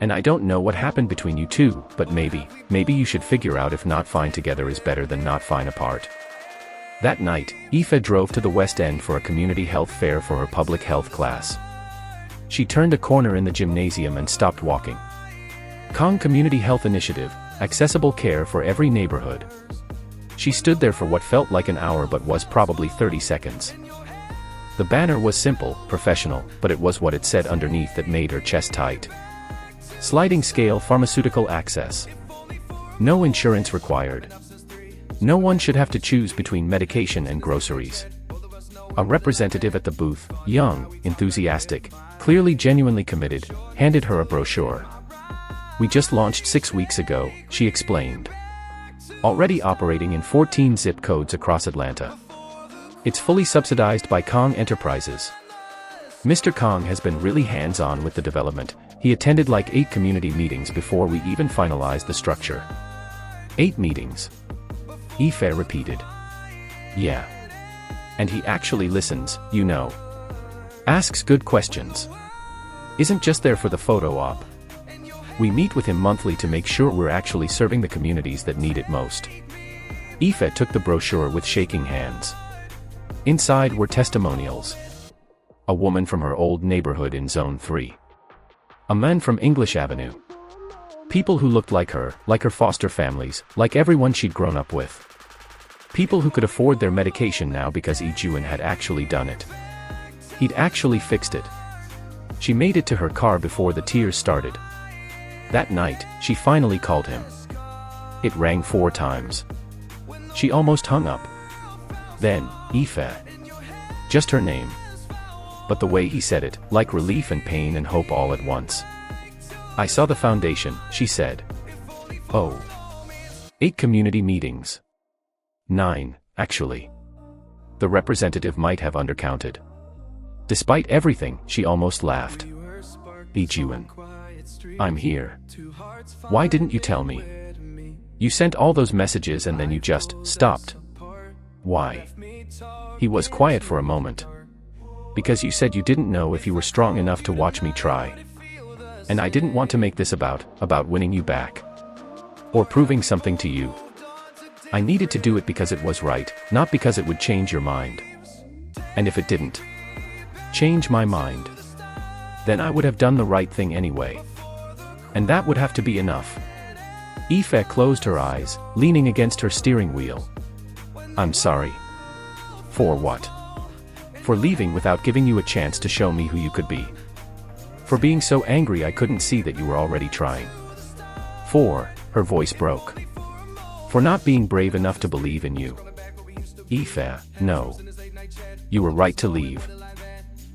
And I don't know what happened between you two, but maybe you should figure out if not fine together is better than not fine apart. That night, Ife drove to the West End for a community health fair for her public health class. She turned a corner in the gymnasium and stopped walking. Kang Community Health Initiative, accessible care for every neighborhood. She stood there for what felt like an hour but was probably 30 seconds. The banner was simple, professional, but it was what it said underneath that made her chest tight. Sliding scale pharmaceutical access. No insurance required. No one should have to choose between medication and groceries. A representative at the booth, young, enthusiastic, clearly genuinely committed, handed her a brochure. We just launched 6 weeks ago, she explained. Already operating in 14 zip codes across Atlanta. It's fully subsidized by Kang Enterprises. Mr. Kang has been really hands-on with the development. He attended like 8 community meetings before we even finalized the structure. 8 meetings. Ife repeated. Yeah. And he actually listens, you know. Asks good questions. Isn't just there for the photo op. We meet with him monthly to make sure we're actually serving the communities that need it most. Ife took the brochure with shaking hands. Inside were testimonials. A woman from her old neighborhood in Zone 3. A man from English Avenue. People who looked like her foster families, like everyone she'd grown up with. People who could afford their medication now because Yijun had actually done it. He'd actually fixed it. She made it to her car before the tears started. That night, she finally called him. It rang 4 times. She almost hung up. Then, Ife. Just her name. But the way he said it, like relief and pain and hope all at once. I saw the foundation, she said. Oh. 8 community meetings. 9, actually. The representative might have undercounted. Despite everything, she almost laughed. Yijun. I'm here. Why didn't you tell me? You sent all those messages and then you just stopped. Why? He was quiet for a moment. Because you said you didn't know if you were strong enough to watch me try. And I didn't want to make this about winning you back. Or proving something to you. I needed to do it because it was right, not because it would change your mind. And if it didn't change my mind, then I would have done the right thing anyway. And that would have to be enough. Ife closed her eyes, leaning against her steering wheel. I'm sorry. For what? For leaving without giving you a chance to show me who you could be. For being so angry I couldn't see that you were already trying. For, her voice broke. For not being brave enough to believe in you. Ife, no. You were right to leave.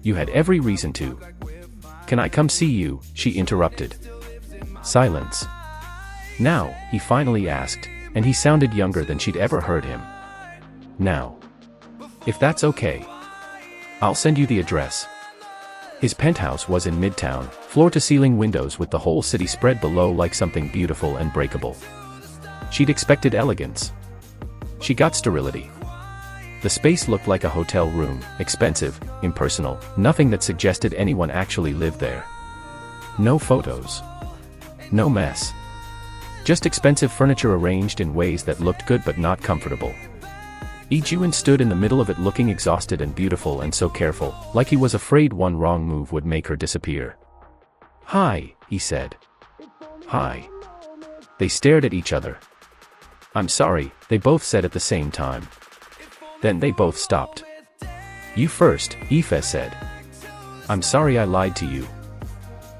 You had every reason to. Can I come see you? She interrupted. Silence. Now, he finally asked, and he sounded younger than she'd ever heard him. Now. If that's okay. I'll send you the address. His penthouse was in Midtown, floor-to-ceiling windows with the whole city spread below like something beautiful and breakable. She'd expected elegance. She got sterility. The space looked like a hotel room, expensive, impersonal, nothing that suggested anyone actually lived there. No photos. No mess. Just expensive furniture arranged in ways that looked good but not comfortable. Yijun stood in the middle of it looking exhausted and beautiful and so careful, like he was afraid one wrong move would make her disappear. Hi, he said. Hi. They stared at each other. I'm sorry, they both said at the same time. Then they both stopped. You first, Ife said. I'm sorry I lied to you.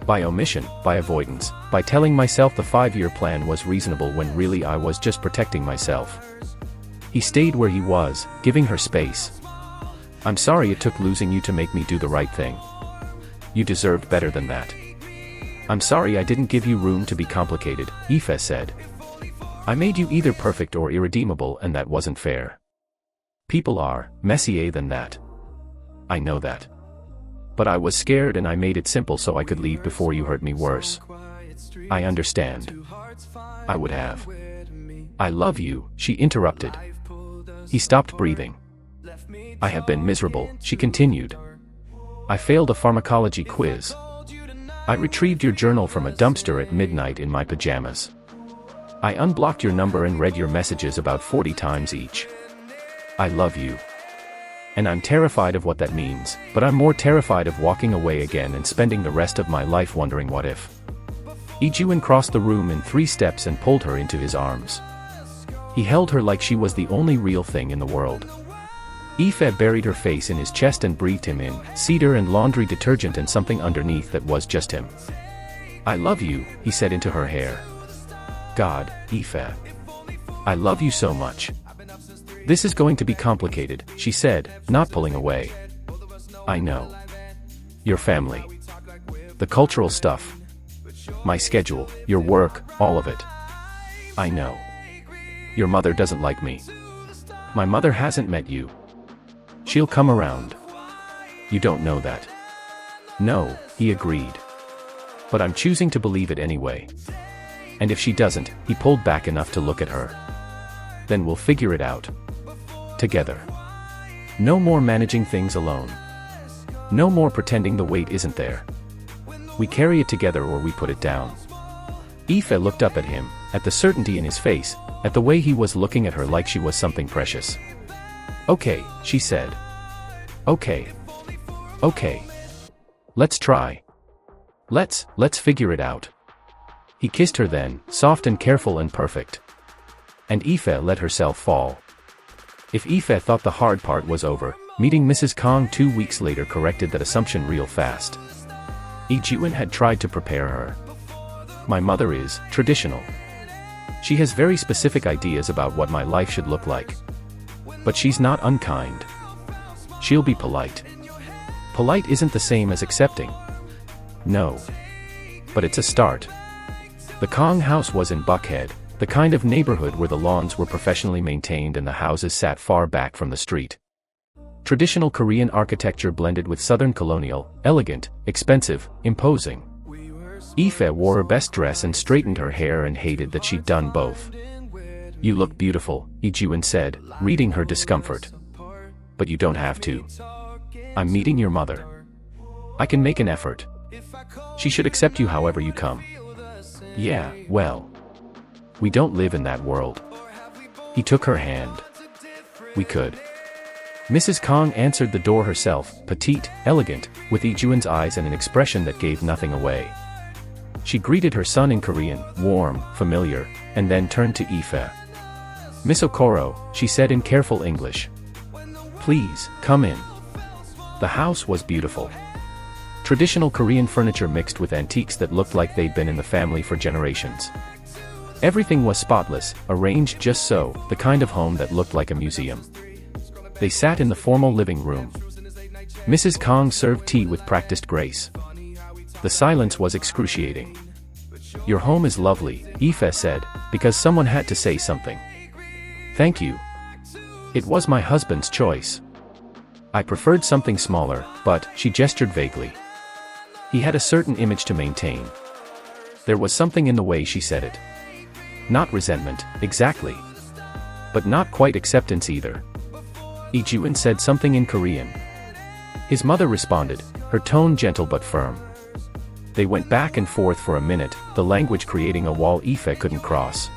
By omission, by avoidance, by telling myself the 5-year plan was reasonable when really I was just protecting myself. He stayed where he was, giving her space. I'm sorry it took losing you to make me do the right thing. You deserved better than that. I'm sorry I didn't give you room to be complicated, Ife said. I made you either perfect or irredeemable and that wasn't fair. People are messier than that. I know that. But I was scared and I made it simple so I could leave before you hurt me worse. I understand. I would have. I love you, she interrupted. He stopped breathing. I have been miserable, she continued. I failed a pharmacology quiz. I retrieved your journal from a dumpster at midnight in my pajamas. I unblocked your number and read your messages about 40 times each. I love you. And I'm terrified of what that means, but I'm more terrified of walking away again and spending the rest of my life wondering what if. Yijun crossed the room in 3 steps and pulled her into his arms. He held her like she was the only real thing in the world. Ife buried her face in his chest and breathed him in, cedar and laundry detergent and something underneath that was just him. I love you, he said into her hair. God, Ife. I love you so much. This is going to be complicated, she said, not pulling away. I know. Your family. The cultural stuff. My schedule, your work, all of it. I know. Your mother doesn't like me. My mother hasn't met you. She'll come around. You don't know that. No, he agreed. But I'm choosing to believe it anyway. And if she doesn't, he pulled back enough to look at her. Then we'll figure it out. Together. No more managing things alone. No more pretending the weight isn't there. We carry it together or we put it down. Ife looked up at him, at the certainty in his face, at the way he was looking at her like she was something precious. Okay, she said. Okay. Okay. Let's try. Let's figure it out. He kissed her then, soft and careful and perfect. And Ife let herself fall. If Ife thought the hard part was over, meeting Mrs. Kang 2 weeks later corrected that assumption real fast. Yijun had tried to prepare her. My mother is traditional. She has very specific ideas about what my life should look like. But she's not unkind. She'll be polite. Polite isn't the same as accepting. No. But it's a start. The Kang house was in Buckhead, the kind of neighborhood where the lawns were professionally maintained and the houses sat far back from the street. Traditional Korean architecture blended with Southern colonial, elegant, expensive, imposing. Ife wore her best dress and straightened her hair and hated that she'd done both. "You look beautiful," Yijun said, reading her discomfort. "But you don't have to. I'm meeting your mother. I can make an effort. She should accept you however you come." "Yeah, well. We don't live in that world." He took her hand. "We could." Mrs. Kang answered the door herself, petite, elegant, with Yijun's eyes and an expression that gave nothing away. She greeted her son in Korean, warm, familiar, and then turned to Ife. "Miss Okoro," she said in careful English. "Please, come in." The house was beautiful. Traditional Korean furniture mixed with antiques that looked like they'd been in the family for generations. Everything was spotless, arranged just so, the kind of home that looked like a museum. They sat in the formal living room. Mrs. Kang served tea with practiced grace. The silence was excruciating. "Your home is lovely," Ife said, because someone had to say something. "Thank you. It was my husband's choice. I preferred something smaller, but," she gestured vaguely. He had a certain image to maintain. There was something in the way she said it. Not resentment, exactly. But not quite acceptance either. Yijun said something in Korean. His mother responded, her tone gentle but firm. They went back and forth for a minute, the language creating a wall Ife couldn't cross.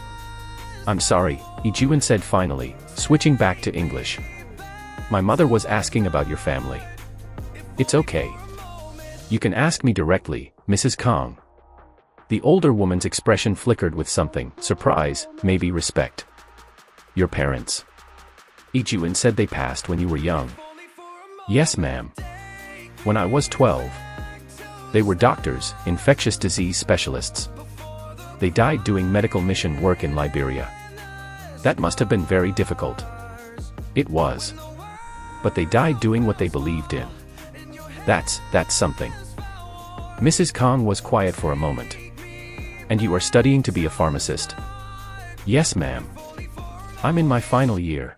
"I'm sorry," Yijun said finally, switching back to English. "My mother was asking about your family." "It's okay. You can ask me directly, Mrs. Kang." The older woman's expression flickered with something, surprise, maybe respect. "Your parents?" Yijun said they passed when you were young. "Yes, ma'am. When I was 12. They were doctors, infectious disease specialists. They died doing medical mission work in Liberia. That must have been very difficult." "It was. But they died doing what they believed in. That's something." Mrs. Kang was quiet for a moment. "And you are studying to be a pharmacist?" "Yes, ma'am. I'm in my final year."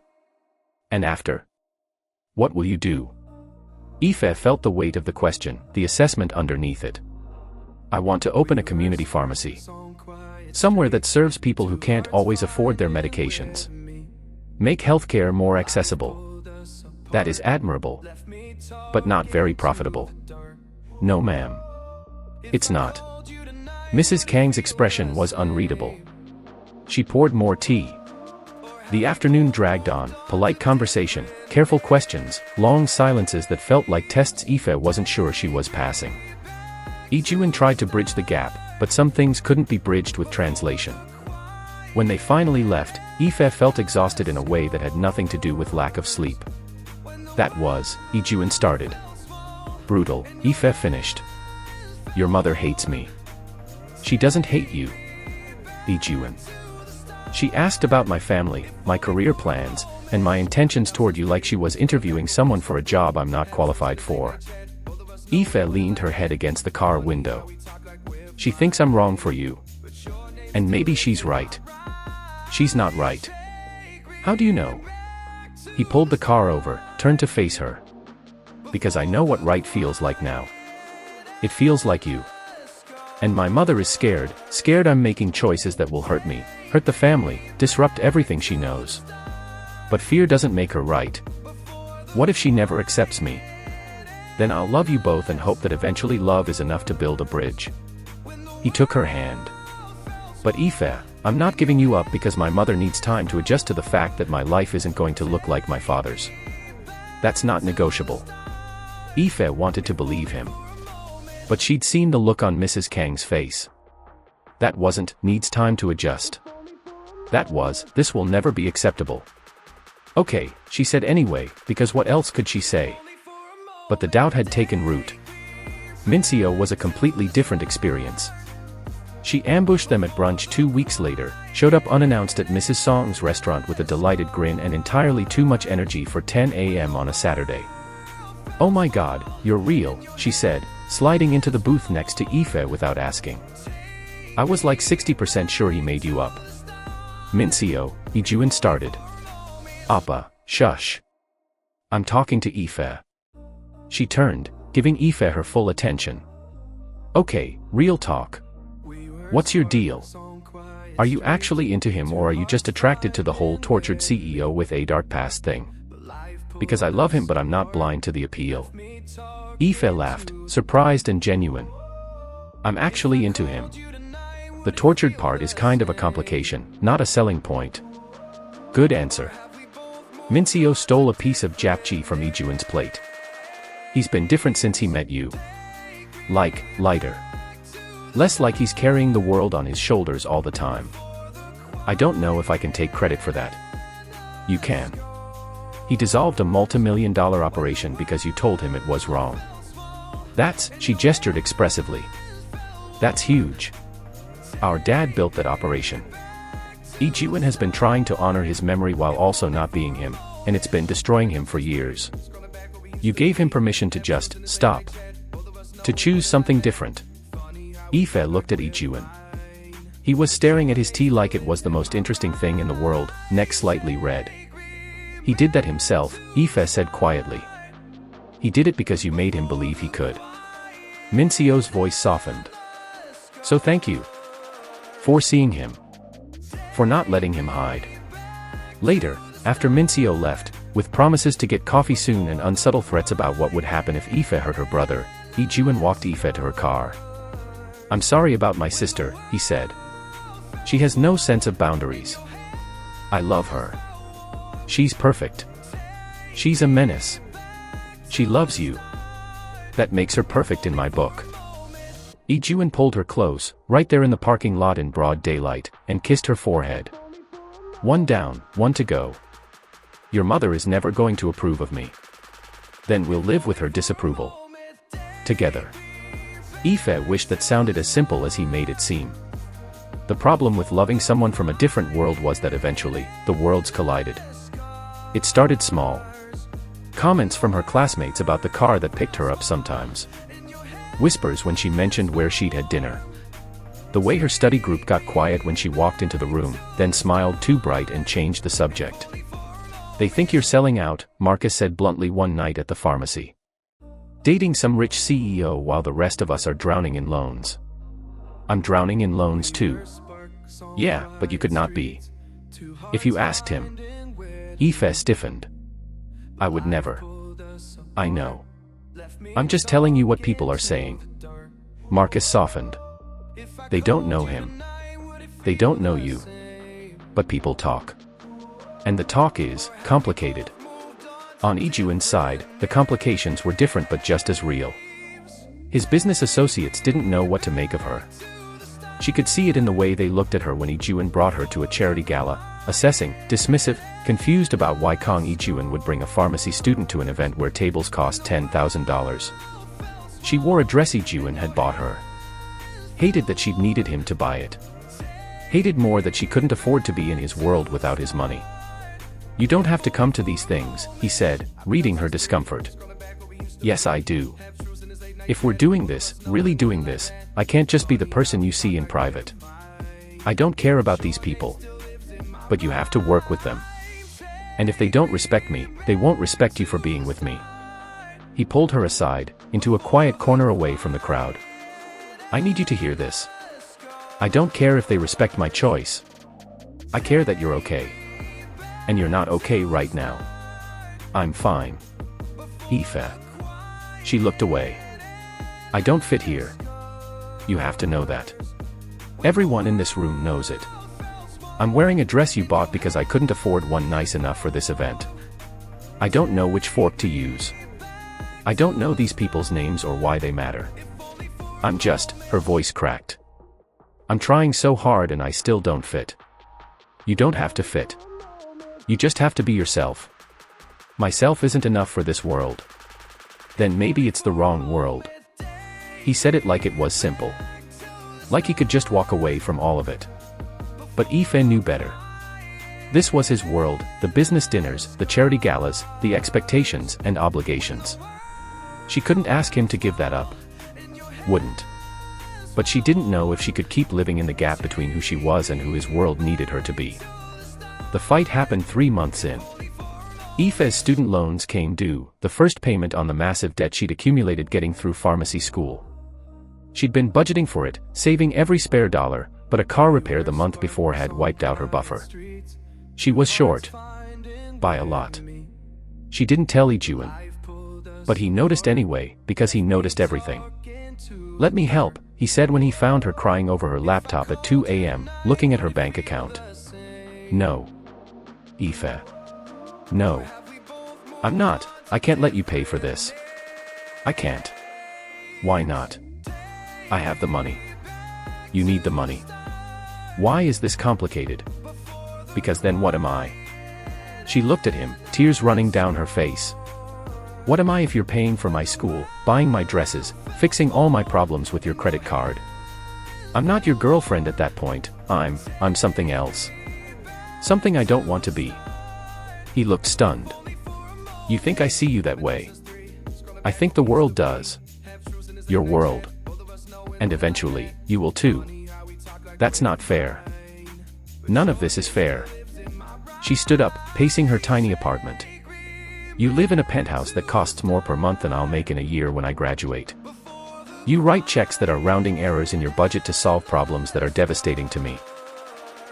"And after? What will you do?" Ife felt the weight of the question, the assessment underneath it. "I want to open a community pharmacy. Somewhere that serves people who can't always afford their medications. Make healthcare more accessible. That is admirable. But not very profitable." "No, ma'am. It's not." Mrs. Kang's expression was unreadable. She poured more tea. The afternoon dragged on, polite conversation, careful questions, long silences that felt like tests Ife wasn't sure she was passing. Yijun tried to bridge the gap, but some things couldn't be bridged with translation. When they finally left, Ife felt exhausted in a way that had nothing to do with lack of sleep. "That was," Yijun started. "Brutal," Ife finished. "Your mother hates me." "She doesn't hate you." Yijun. "She asked about my family, my career plans, and my intentions toward you like she was interviewing someone for a job I'm not qualified for." Ife leaned her head against the car window. "She thinks I'm wrong for you. And maybe she's right." "She's not right." "How do you know?" He pulled the car over, turned to face her. "Because I know what right feels like now. It feels like you. And my mother is scared I'm making choices that will hurt me, hurt the family, disrupt everything she knows. But fear doesn't make her right. What if she never accepts me? Then I'll love you both and hope that eventually love is enough to build a bridge." He took her hand. "But Ife, I'm not giving you up because my mother needs time to adjust to the fact that my life isn't going to look like my father's. That's not negotiable." Ife wanted to believe him. But she'd seen the look on Mrs. Kang's face. That wasn't, "needs time to adjust." That was, "this will never be acceptable." "Okay," she said anyway, because what else could she say? But the doubt had taken root. Mincio was a completely different experience. She ambushed them at brunch 2 weeks later, showed up unannounced at Mrs. Song's restaurant with a delighted grin and entirely too much energy for 10 a.m. on a Saturday. "Oh my God, you're real," she said, sliding into the booth next to Ife without asking. "I was like 60% sure he made you up." "Minseo," Yijun started. "Appa, shush. I'm talking to Ife." She turned, giving Ife her full attention. "Okay, real talk. What's your deal? Are you actually into him or are you just attracted to the whole tortured CEO with a dark past thing? Because I love him but I'm not blind to the appeal." Ife laughed, surprised and genuine. "I'm actually into him. The tortured part is kind of a complication, not a selling point." "Good answer." Minseo stole a piece of japchae from Yijun's plate. "He's been different since he met you. Like, lighter. Less like he's carrying the world on his shoulders all the time. I don't know if I can take credit for that." "You can. He dissolved a multi-million-dollar operation because you told him it was wrong. That's," she gestured expressively. "That's huge. Our dad built that operation. Yijun has been trying to honor his memory while also not being him, and it's been destroying him for years. You gave him permission to just stop. To choose something different." Ife looked at Yijun. He was staring at his tea like it was the most interesting thing in the world, neck slightly red. "He did that himself," Ife said quietly. "He did it because you made him believe he could." Minseo's voice softened. "So thank you. For seeing him. For not letting him hide." Later, after Minseo left, with promises to get coffee soon and unsubtle threats about what would happen if Ife hurt her brother, Yijun walked Ife to her car. "I'm sorry about my sister," he said. "She has no sense of boundaries. I love her. She's perfect. She's a menace. She loves you. That makes her perfect in my book." Yijun pulled her close, right there in the parking lot in broad daylight, and kissed her forehead. "One down, one to go. Your mother is never going to approve of me. Then we'll live with her disapproval. Together." Ife wished that sounded as simple as he made it seem. The problem with loving someone from a different world was that eventually, the worlds collided. It started small. Comments from her classmates about the car that picked her up sometimes. Whispers when she mentioned where she'd had dinner. The way her study group got quiet when she walked into the room, then smiled too bright and changed the subject. "They think you're selling out," Marcus said bluntly one night at the pharmacy. "Dating some rich CEO while the rest of us are drowning in loans." "I'm drowning in loans too." "Yeah, but you could not be. If you asked him." Ife stiffened. "I would never." "I know. I'm just telling you what people are saying." Marcus softened. "They don't know him. They don't know you. But people talk. And the talk is complicated." On Yijun's side, the complications were different but just as real. His business associates didn't know what to make of her. She could see it in the way they looked at her when Yijun brought her to a charity gala, assessing, dismissive, confused about why Kang Yijun would bring a pharmacy student to an event where tables cost $10,000. She wore a dress Yijun had bought her. Hated that she'd needed him to buy it. Hated more that she couldn't afford to be in his world without his money. "You don't have to come to these things," he said, reading her discomfort. "Yes, I do. If we're doing this, really doing this, I can't just be the person you see in private. I don't care about these people. But you have to work with them. And if they don't respect me, they won't respect you for being with me." He pulled her aside, into a quiet corner away from the crowd. "I need you to hear this. I don't care if they respect my choice. I care that you're okay. And you're not okay right now. I'm fine. Ife." She looked away. "I don't fit here. You have to know that. Everyone in this room knows it. I'm wearing a dress you bought because I couldn't afford one nice enough for this event. I don't know which fork to use. I don't know these people's names or why they matter. I'm just," her voice cracked. "I'm trying so hard and I still don't fit. You don't have to fit. You just have to be yourself. Myself isn't enough for this world. Then maybe it's the wrong world." He said it like it was simple. Like he could just walk away from all of it. But Ife knew better. This was his world, the business dinners, the charity galas, the expectations and obligations. She couldn't ask him to give that up. Wouldn't. But she didn't know if she could keep living in the gap between who she was and who his world needed her to be. The fight happened 3 months in. Ife's student loans came due, the first payment on the massive debt she'd accumulated getting through pharmacy school. She'd been budgeting for it, saving every spare dollar, but a car repair the month before had wiped out her buffer. She was short. By a lot. She didn't tell Yijun. But he noticed anyway, because he noticed everything. "Let me help," he said when he found her crying over her laptop at 2 a.m., looking at her bank account. "No. Ife. No. I'm not. I can't let you pay for this. I can't." "Why not?" "I have the money." "You need the money." "Why is this complicated?" "Because then what am I?" She looked at him, tears running down her face. "What am I if you're paying for my school, buying my dresses, fixing all my problems with your credit card? I'm not your girlfriend at that point. I'm something else. Something I don't want to be." He looked stunned. "You think I see you that way? I think the world does. Your world. And eventually, you will too. That's not fair. None of this is fair." She stood up, pacing her tiny apartment. "You live in a penthouse that costs more per month than I'll make in a year when I graduate. You write checks that are rounding errors in your budget to solve problems that are devastating to me.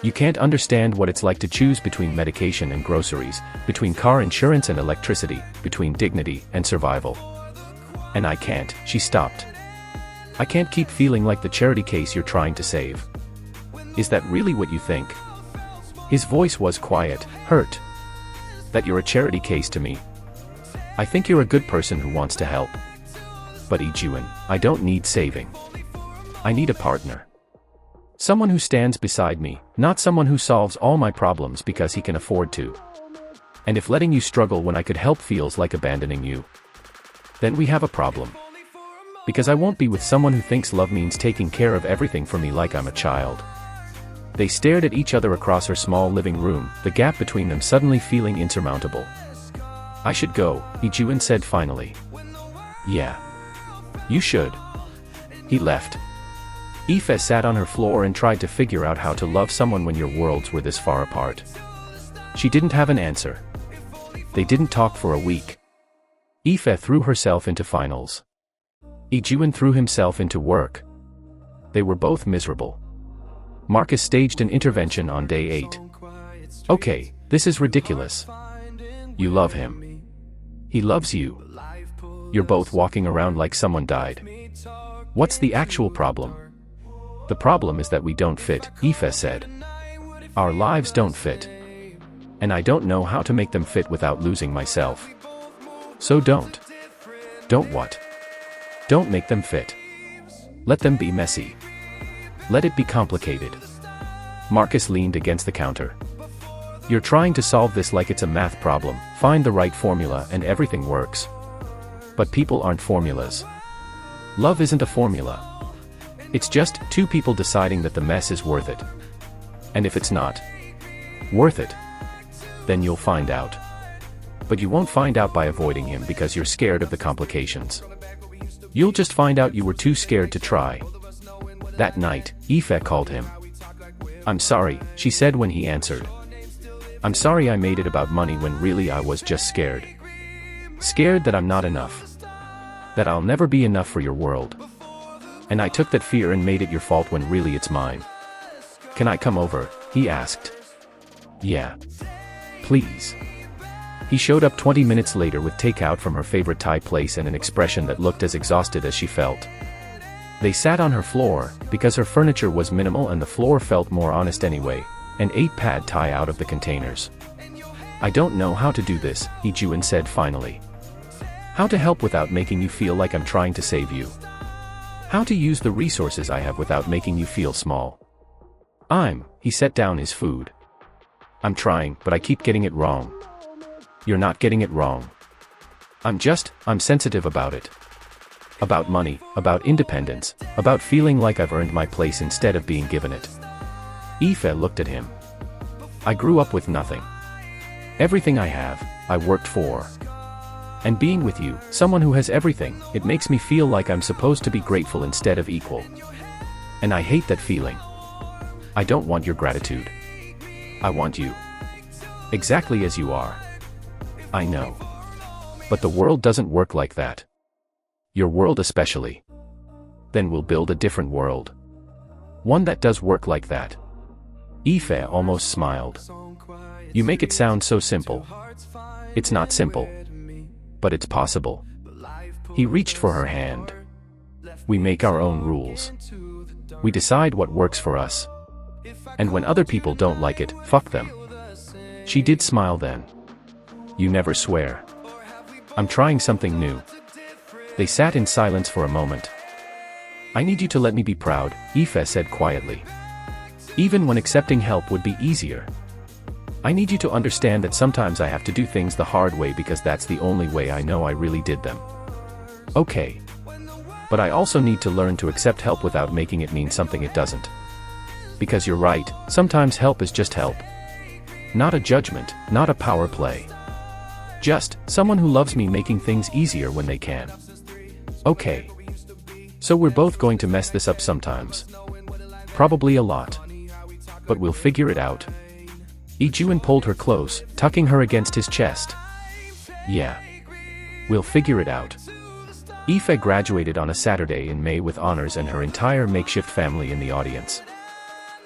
You can't understand what it's like to choose between medication and groceries, between car insurance and electricity, between dignity and survival. And I can't." She stopped. "I can't keep feeling like the charity case you're trying to save. Is that really what you think?" His voice was quiet, hurt. "That you're a charity case to me? I think you're a good person who wants to help. But Yijun, I don't need saving. I need a partner. Someone who stands beside me, not someone who solves all my problems because he can afford to. And if letting you struggle when I could help feels like abandoning you, then we have a problem. Because I won't be with someone who thinks love means taking care of everything for me like I'm a child." They stared at each other across her small living room, the gap between them suddenly feeling insurmountable. "I should go," Yijun said finally. "Yeah. You should." He left. Ife sat on her floor and tried to figure out how to love someone when your worlds were this far apart. She didn't have an answer. They didn't talk for a week. Ife threw herself into finals. Yijun threw himself into work. They were both miserable. Marcus staged an intervention on day 8. "Okay, this is ridiculous. You love him. He loves you. You're both walking around like someone died. What's the actual problem?" "The problem is that we don't fit," Ife said. "Our lives don't fit. And I don't know how to make them fit without losing myself. So don't." "Don't what?" "Don't make them fit. Let them be messy. Let it be complicated." Marcus leaned against the counter. "You're trying to solve this like it's a math problem, find the right formula and everything works. But people aren't formulas. Love isn't a formula. It's just two people deciding that the mess is worth it. And if it's not worth it, then you'll find out. But you won't find out by avoiding him because you're scared of the complications. You'll just find out you were too scared to try." That night, Ife called him. "I'm sorry," she said when he answered. "I'm sorry I made it about money when really I was just scared. Scared that I'm not enough. That I'll never be enough for your world. And I took that fear and made it your fault when really it's mine. Can I come over?" he asked. "Yeah. Please." He showed up 20 minutes later with takeout from her favorite Thai place and an expression that looked as exhausted as she felt. They sat on her floor, because her furniture was minimal and the floor felt more honest anyway, and ate pad Thai out of the containers. "I don't know how to do this," Yijun said finally. "How to help without making you feel like I'm trying to save you. How to use the resources I have without making you feel small. He set down his food. "I'm trying, but I keep getting it wrong." "You're not getting it wrong. I'm sensitive about it. About money, about independence, about feeling like I've earned my place instead of being given it. Ife looked at him. I grew up with nothing. Everything I have, I worked for. And being with you, someone who has everything, it makes me feel like I'm supposed to be grateful instead of equal. And I hate that feeling. I don't want your gratitude. I want you. Exactly as you are. I know. But the world doesn't work like that. Your world especially. Then we'll build a different world. One that does work like that. Ife almost smiled. You make it sound so simple. It's not simple. But it's possible. He reached for her hand. We make our own rules. We decide what works for us. And when other people don't like it, fuck them. She did smile then. You never swear. I'm trying something new. They sat in silence for a moment. I need you to let me be proud, Ife said quietly. Even when accepting help would be easier. I need you to understand that sometimes I have to do things the hard way because that's the only way I know I really did them. Okay. But I also need to learn to accept help without making it mean something it doesn't. Because you're right, sometimes help is just help. Not a judgment, not a power play. Just someone who loves me making things easier when they can. Okay. So we're both going to mess this up sometimes. Probably a lot. But we'll figure it out. Yijun pulled her close, tucking her against his chest. Yeah. We'll figure it out. Ife graduated on a Saturday in May with honors and her entire makeshift family in the audience.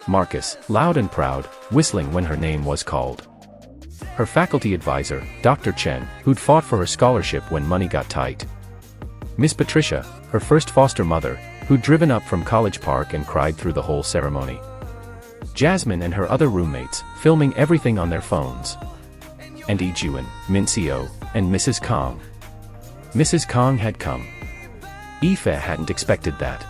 Marcus, loud and proud, whistling when her name was called. Her faculty advisor, Dr. Chen, who'd fought for her scholarship when money got tight. Miss Patricia, her first foster mother, who'd driven up from College Park and cried through the whole ceremony. Jasmine and her other roommates, filming everything on their phones. And Yijun, Mincio, and Mrs. Kang. Mrs. Kang had come. Ife hadn't expected that.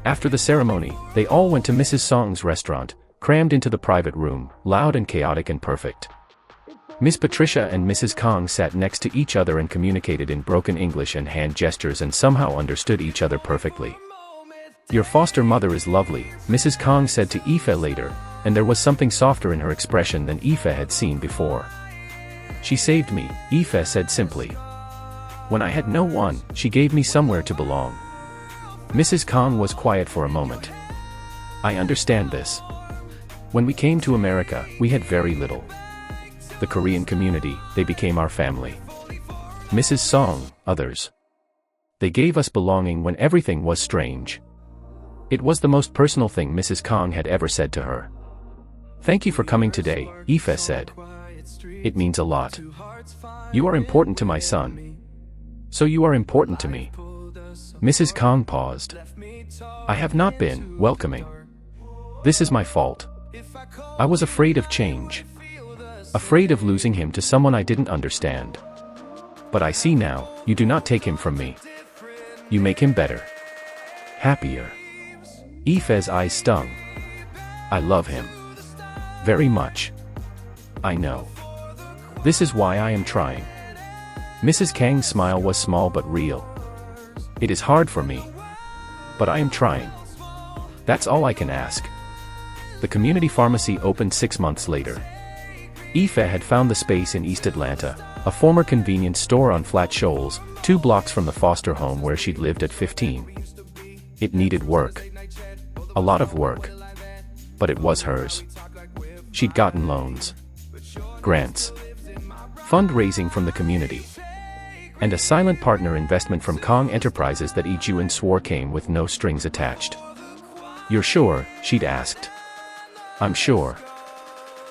After the ceremony, they all went to Mrs. Song's restaurant, crammed into the private room, loud and chaotic and perfect. Miss Patricia and Mrs. Kang sat next to each other and communicated in broken English and hand gestures and somehow understood each other perfectly. Your foster mother is lovely, Mrs. Kang said to Ife later, and there was something softer in her expression than Ife had seen before. She saved me, Ife said simply. When I had no one, she gave me somewhere to belong. Mrs. Kang was quiet for a moment. I understand this. When we came to America, we had very little. The Korean community, they became our family. Mrs. Song, others. They gave us belonging when everything was strange. It was the most personal thing Mrs. Kang had ever said to her. Thank you for coming today, Ife said. It means a lot. You are important to my son. So you are important to me. Mrs. Kang paused. I have not been welcoming. This is my fault. I was afraid of change. Afraid of losing him to someone I didn't understand. But I see now, you do not take him from me. You make him better. Happier. Ife's eyes stung. I love him. Very much. I know. This is why I am trying. Mrs. Kang's smile was small but real. It is hard for me. But I am trying. That's all I can ask. The community pharmacy opened 6 months later. Ife had found the space in East Atlanta, a former convenience store on Flat Shoals, 2 blocks from the foster home where she'd lived at 15. It needed work. A lot of work. But it was hers. She'd gotten loans. Grants. Fundraising from the community. And a silent partner investment from Kang Enterprises that Yijun swore came with no strings attached. You're sure? She'd asked. I'm sure.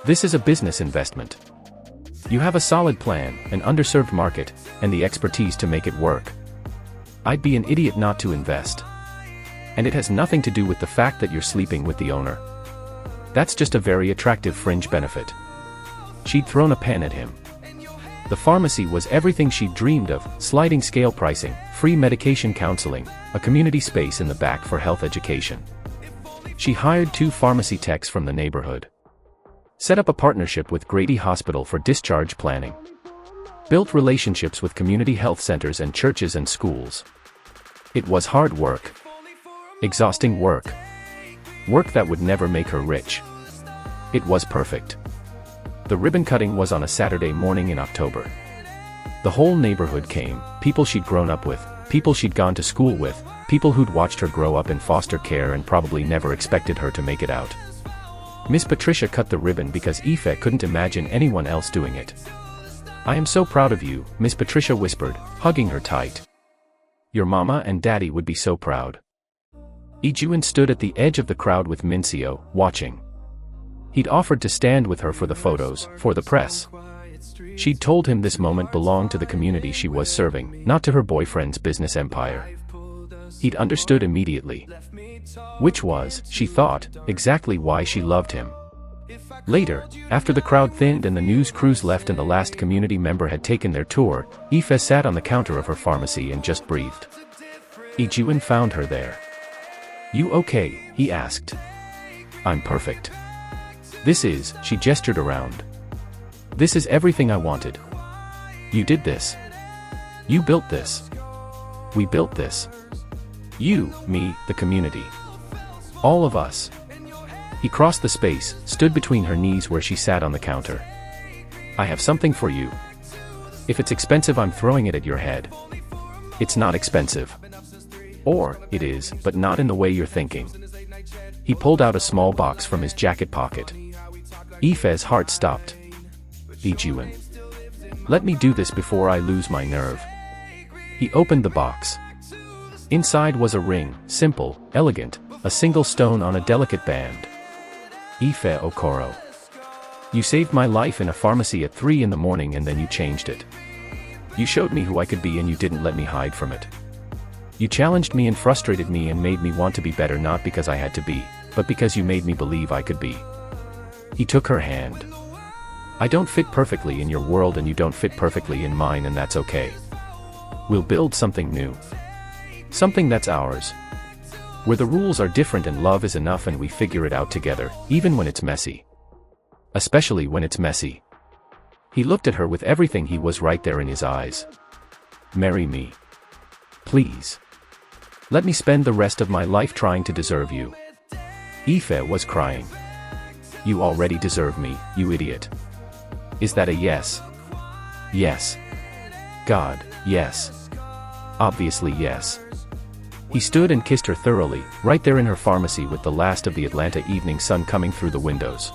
This is a business investment. You have a solid plan, an underserved market, and the expertise to make it work. I'd be an idiot not to invest. And it has nothing to do with the fact that you're sleeping with the owner. That's just a very attractive fringe benefit. She'd thrown a pen at him. The pharmacy was everything she'd dreamed of: sliding scale pricing, free medication counseling, a community space in the back for health education. She hired 2 pharmacy techs from the neighborhood. Set up a partnership with Grady Hospital for discharge planning. Built relationships with community health centers and churches and schools. It was hard work. Exhausting work. Work that would never make her rich. It was perfect. The ribbon cutting was on a Saturday morning in October. The whole neighborhood came, people she'd grown up with, people she'd gone to school with, people who'd watched her grow up in foster care and probably never expected her to make it out. Miss Patricia cut the ribbon because Ife couldn't imagine anyone else doing it. "I am so proud of you," Miss Patricia whispered, hugging her tight. "Your mama and daddy would be so proud." Yijun stood at the edge of the crowd with Mincio, watching. He'd offered to stand with her for the photos, for the press. She'd told him this moment belonged to the community she was serving, not to her boyfriend's business empire. He'd understood immediately. Which was, she thought, exactly why she loved him. Later, after the crowd thinned and the news crews left and the last community member had taken their tour, Ife sat on the counter of her pharmacy and just breathed. Yijun found her there. "You okay?" he asked. "I'm perfect. This is," she gestured around. "This is everything I wanted. You did this. You built this. We built this. You, me, the community. All of us." He crossed the space, stood between her knees where she sat on the counter. "I have something for you. If it's expensive, I'm throwing it at your head. It's not expensive. Or, it is, but not in the way you're thinking." He pulled out a small box from his jacket pocket. Ife's heart stopped. "Yijun. Let me do this before I lose my nerve." He opened the box. Inside was a ring, simple, elegant, a single stone on a delicate band. "Ife Okoro. You saved my life in a pharmacy at 3 in the morning and then you changed it. You showed me who I could be and you didn't let me hide from it. You challenged me and frustrated me and made me want to be better, not because I had to be, but because you made me believe I could be." He took her hand. "I don't fit perfectly in your world and you don't fit perfectly in mine, and that's okay. We'll build something new. Something that's ours. Where the rules are different and love is enough and we figure it out together, even when it's messy. Especially when it's messy." He looked at her with everything he was right there in his eyes. "Marry me. Please. Let me spend the rest of my life trying to deserve you." Ife was crying. "You already deserve me, you idiot. Is that a yes?" "Yes. God, yes. Obviously yes." He stood and kissed her thoroughly, right there in her pharmacy with the last of the Atlanta evening sun coming through the windows.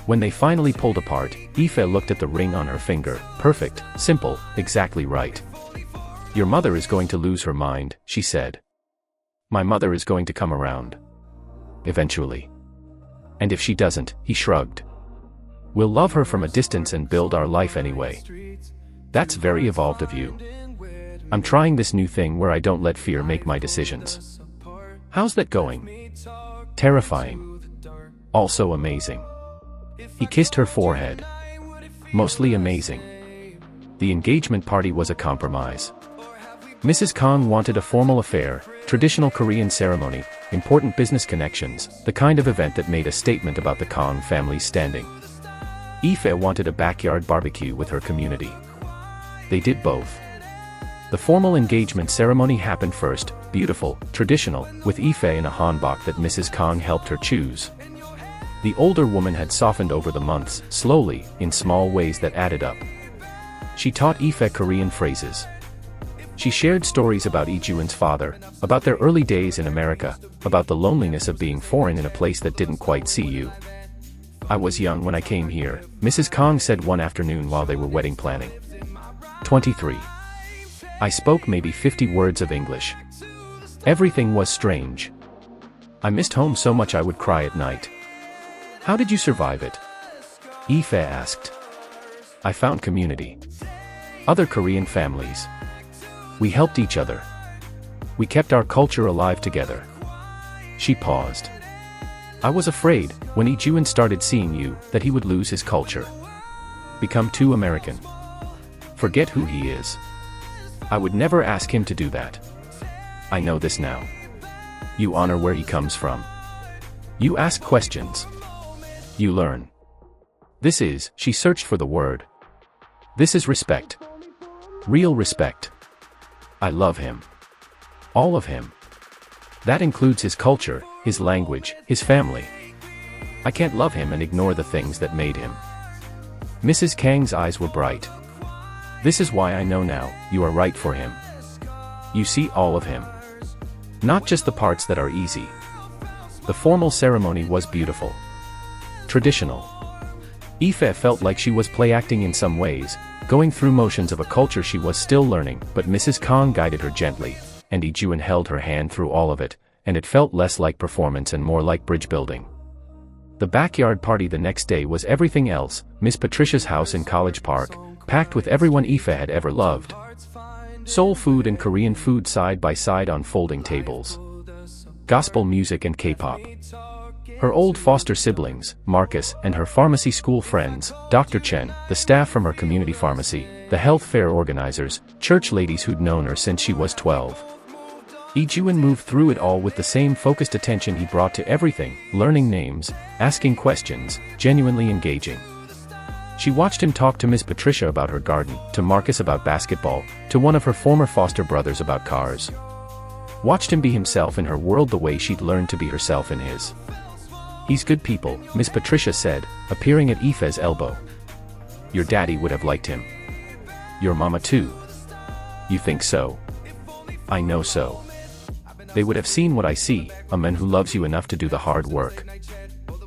When they finally pulled apart, Ife looked at the ring on her finger. Perfect, simple, exactly right. "Your mother is going to lose her mind," she said. "My mother is going to come around. Eventually. And if she doesn't," he shrugged, "we'll love her from a distance and build our life anyway. That's very evolved of you. I'm trying this new thing where I don't let fear make my decisions. How's that going?" "Terrifying. Also amazing." He kissed her forehead. "Mostly amazing." The engagement party was a compromise. Mrs. Kang wanted a formal affair, traditional Korean ceremony, important business connections, the kind of event that made a statement about the Kang family's standing. Ife wanted a backyard barbecue with her community. They did both. The formal engagement ceremony happened first, beautiful, traditional, with Ife in a hanbok that Mrs. Kang helped her choose. The older woman had softened over the months, slowly, in small ways that added up. She taught Ife Korean phrases. She shared stories about Yijun's father, about their early days in America, about the loneliness of being foreign in a place that didn't quite see you. "I was young when I came here," Mrs. Kang said one afternoon while they were wedding planning. 23. "I spoke maybe 50 words of English. Everything was strange. I missed home so much I would cry at night." "How did you survive it?" Ife asked. "I found community. Other Korean families. We helped each other. We kept our culture alive together." She paused. "I was afraid, when Yijun started seeing you, that he would lose his culture. Become too American. Forget who he is. I would never ask him to do that. I know this now. You honor where he comes from. You ask questions. You learn. This is," she searched for the word. "This is respect. Real respect. I love him. All of him. That includes his culture, his language, his family. I can't love him and ignore the things that made him. Mrs. Kang's eyes were bright. This is why I know now, you are right for him. You see all of him. Not just the parts that are easy. The formal ceremony was beautiful. Traditional. Ife felt like she was play acting in some ways, going through motions of a culture she was still learning, but Mrs. Kang guided her gently, and Yijun held her hand through all of it, and it felt less like performance and more like bridge building. The backyard party the next day was everything else, Miss Patricia's house in College Park, packed with everyone Ife had ever loved. Soul food and Korean food side by side on folding tables. Gospel music and K-pop. Her old foster siblings, Marcus, and her pharmacy school friends, Dr. Chen, the staff from her community pharmacy, the health fair organizers, church ladies who'd known her since she was 12. Yijun moved through it all with the same focused attention he brought to everything, learning names, asking questions, genuinely engaging. She watched him talk to Miss Patricia about her garden, to Marcus about basketball, to one of her former foster brothers about cars. Watched him be himself in her world the way she'd learned to be herself in his. He's good people, Miss Patricia said, appearing at Ife's elbow. Your daddy would have liked him. Your mama too. You think so? I know so. They would have seen what I see, a man who loves you enough to do the hard work.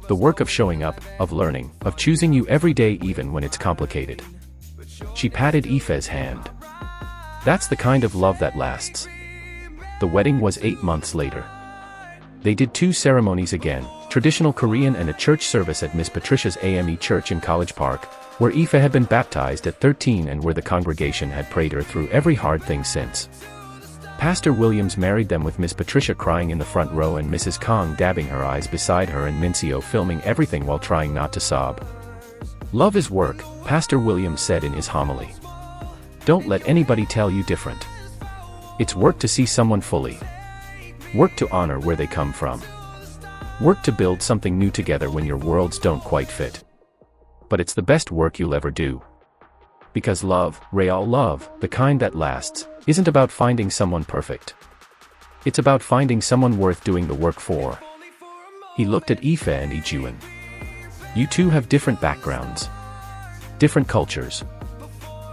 The work of showing up, of learning, of choosing you every day even when it's complicated. She patted Ife's hand. That's the kind of love that lasts. The wedding was 8 months later. They did 2 ceremonies again, traditional Korean and a church service at Miss Patricia's AME church in College Park, where Ife had been baptized at 13 and where the congregation had prayed her through every hard thing since. Pastor Williams married them with Miss Patricia crying in the front row and Mrs. Kang dabbing her eyes beside her and Mincio filming everything while trying not to sob. Love is work, Pastor Williams said in his homily. Don't let anybody tell you different. It's work to see someone fully. Work to honor where they come from. Work to build something new together when your worlds don't quite fit. But it's the best work you'll ever do. Because love, real love, the kind that lasts, isn't about finding someone perfect. It's about finding someone worth doing the work for. He looked at Ife and Yijun. You two have different backgrounds. Different cultures.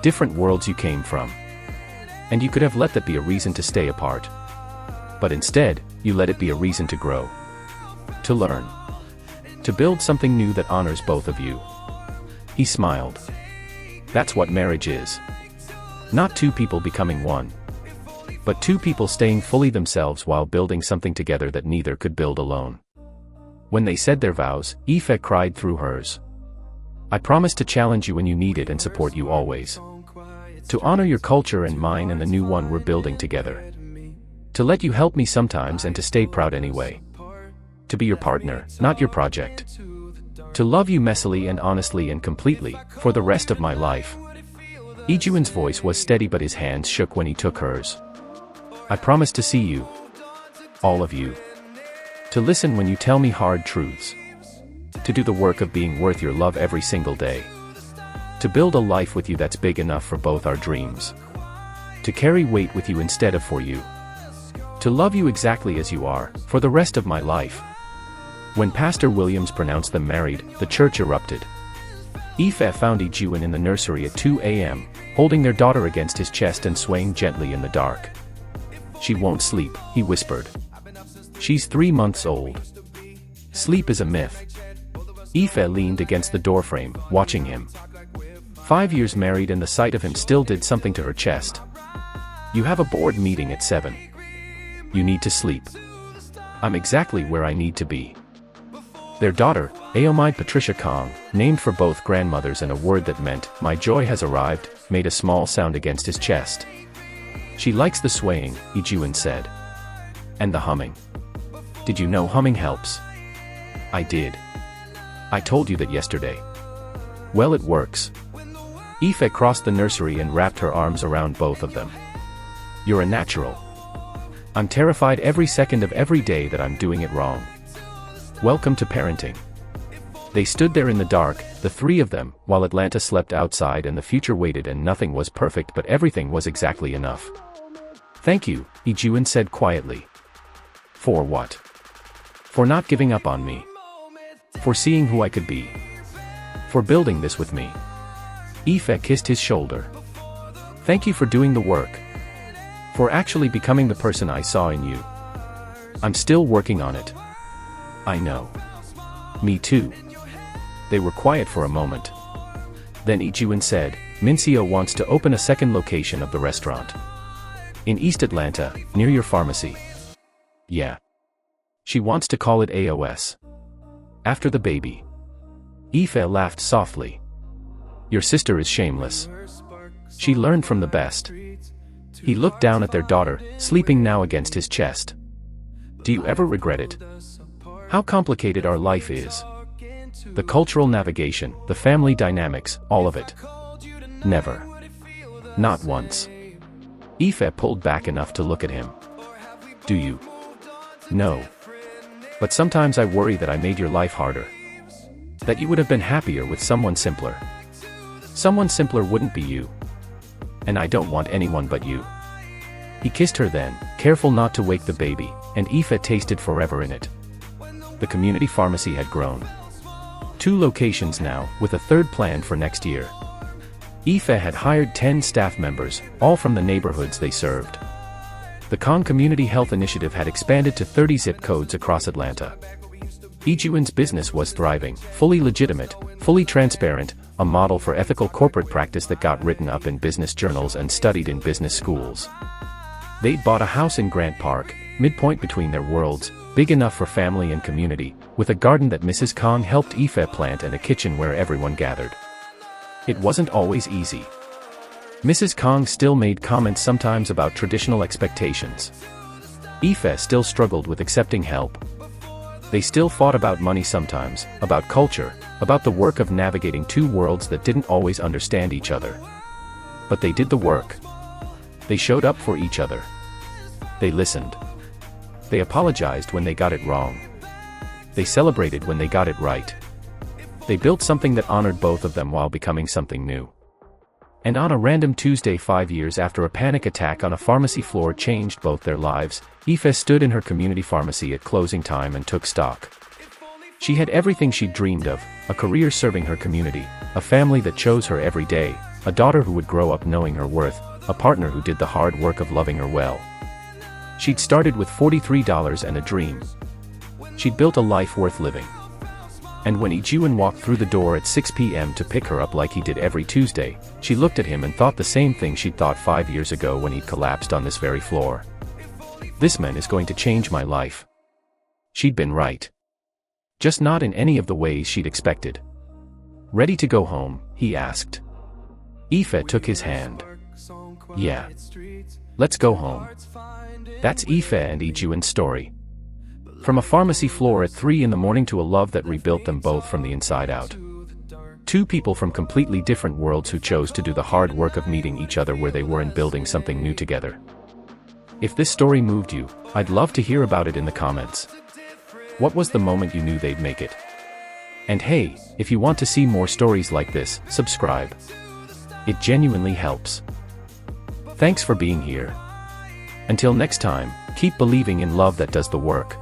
Different worlds you came from. And you could have let that be a reason to stay apart. But instead, you let it be a reason to grow. To learn. To build something new that honors both of you. He smiled. That's what marriage is. Not 2 people becoming one. But 2 people staying fully themselves while building something together that neither could build alone. When they said their vows, Ife cried through hers. I promise to challenge you when you need it and support you always. To honor your culture and mine and the new one we're building together. To let you help me sometimes and to stay proud anyway. To be your partner, not your project. To love you messily and honestly and completely, for the rest of my life. Yijun's voice was steady but his hands shook when he took hers. I promise to see you. All of you. To listen when you tell me hard truths. To do the work of being worth your love every single day. To build a life with you that's big enough for both our dreams. To carry weight with you instead of for you. To love you exactly as you are, for the rest of my life. When Pastor Williams pronounced them married, the church erupted. Ife found Yijun in the nursery at 2 a.m., holding their daughter against his chest and swaying gently in the dark. She won't sleep, he whispered. She's 3 months old. Sleep is a myth. Ife leaned against the doorframe, watching him. 5 years married and the sight of him still did something to her chest. You have a board meeting at 7. You need to sleep. I'm exactly where I need to be. Their daughter, Aomide Patricia Kang, named for both grandmothers and a word that meant, my joy has arrived, made a small sound against his chest. She likes the swaying, Yijun said. And the humming. Did you know humming helps? I did. I told you that yesterday. Well, it works. Ife crossed the nursery and wrapped her arms around both of them. You're a natural. I'm terrified every second of every day that I'm doing it wrong. Welcome to parenting. They stood there in the dark, the 3 of them, while Atlanta slept outside and the future waited and nothing was perfect but everything was exactly enough. Thank you, Yijun said quietly. For what? For not giving up on me. For seeing who I could be. For building this with me. Ife kissed his shoulder. Thank you for doing the work. For actually becoming the person I saw in you. I'm still working on it. I know. Me too. They were quiet for a moment. Then Yijun said, Mincio wants to open a second location of the restaurant. In East Atlanta, near your pharmacy. Yeah. She wants to call it AOS. After the baby. Ife laughed softly. Your sister is shameless. She learned from the best. He looked down at their daughter, sleeping now against his chest. Do you ever regret it? How complicated our life is. The cultural navigation, the family dynamics, all of it. Never. Not once. Ife pulled back enough to look at him. Do you? No. But sometimes I worry that I made your life harder. That you would have been happier with someone simpler. Someone simpler wouldn't be you. And I don't want anyone but you. He kissed her then, careful not to wake the baby, and Ife tasted forever in it. The community pharmacy had grown. 2 locations now, with a third planned for next year. Ife had hired 10 staff members, all from the neighborhoods they served. The Kang Community Health Initiative had expanded to 30 zip codes across Atlanta. Yijun's business was thriving, fully legitimate, fully transparent, a model for ethical corporate practice that got written up in business journals and studied in business schools. They'd bought a house in Grant Park, midpoint between their worlds, big enough for family and community, with a garden that Mrs. Kang helped Ife plant and a kitchen where everyone gathered. It wasn't always easy. Mrs. Kang still made comments sometimes about traditional expectations. Ife still struggled with accepting help. They still fought about money sometimes, about culture, about the work of navigating 2 worlds that didn't always understand each other. But they did the work. They showed up for each other. They listened. They apologized when they got it wrong. They celebrated when they got it right. They built something that honored both of them while becoming something new. And on a random Tuesday 5 years after a panic attack on a pharmacy floor changed both their lives, Ife stood in her community pharmacy at closing time and took stock. She had everything she'd dreamed of, a career serving her community, a family that chose her every day, a daughter who would grow up knowing her worth, a partner who did the hard work of loving her well. She'd started with $43 and a dream. She'd built a life worth living. And when Yijun walked through the door at 6 p.m. to pick her up like he did every Tuesday, she looked at him and thought the same thing she'd thought 5 years ago when he'd collapsed on this very floor. This man is going to change my life. She'd been right. Just not in any of the ways she'd expected. Ready to go home, he asked. Ife took his hand. Yeah. Let's go home. That's Ife and Yijun's story. From a pharmacy floor at 3 in the morning to a love that rebuilt them both from the inside out. 2 people from completely different worlds who chose to do the hard work of meeting each other where they were and building something new together. If this story moved you, I'd love to hear about it in the comments. What was the moment you knew they'd make it? And hey, if you want to see more stories like this, subscribe. It genuinely helps. Thanks for being here. Until next time, keep believing in love that does the work.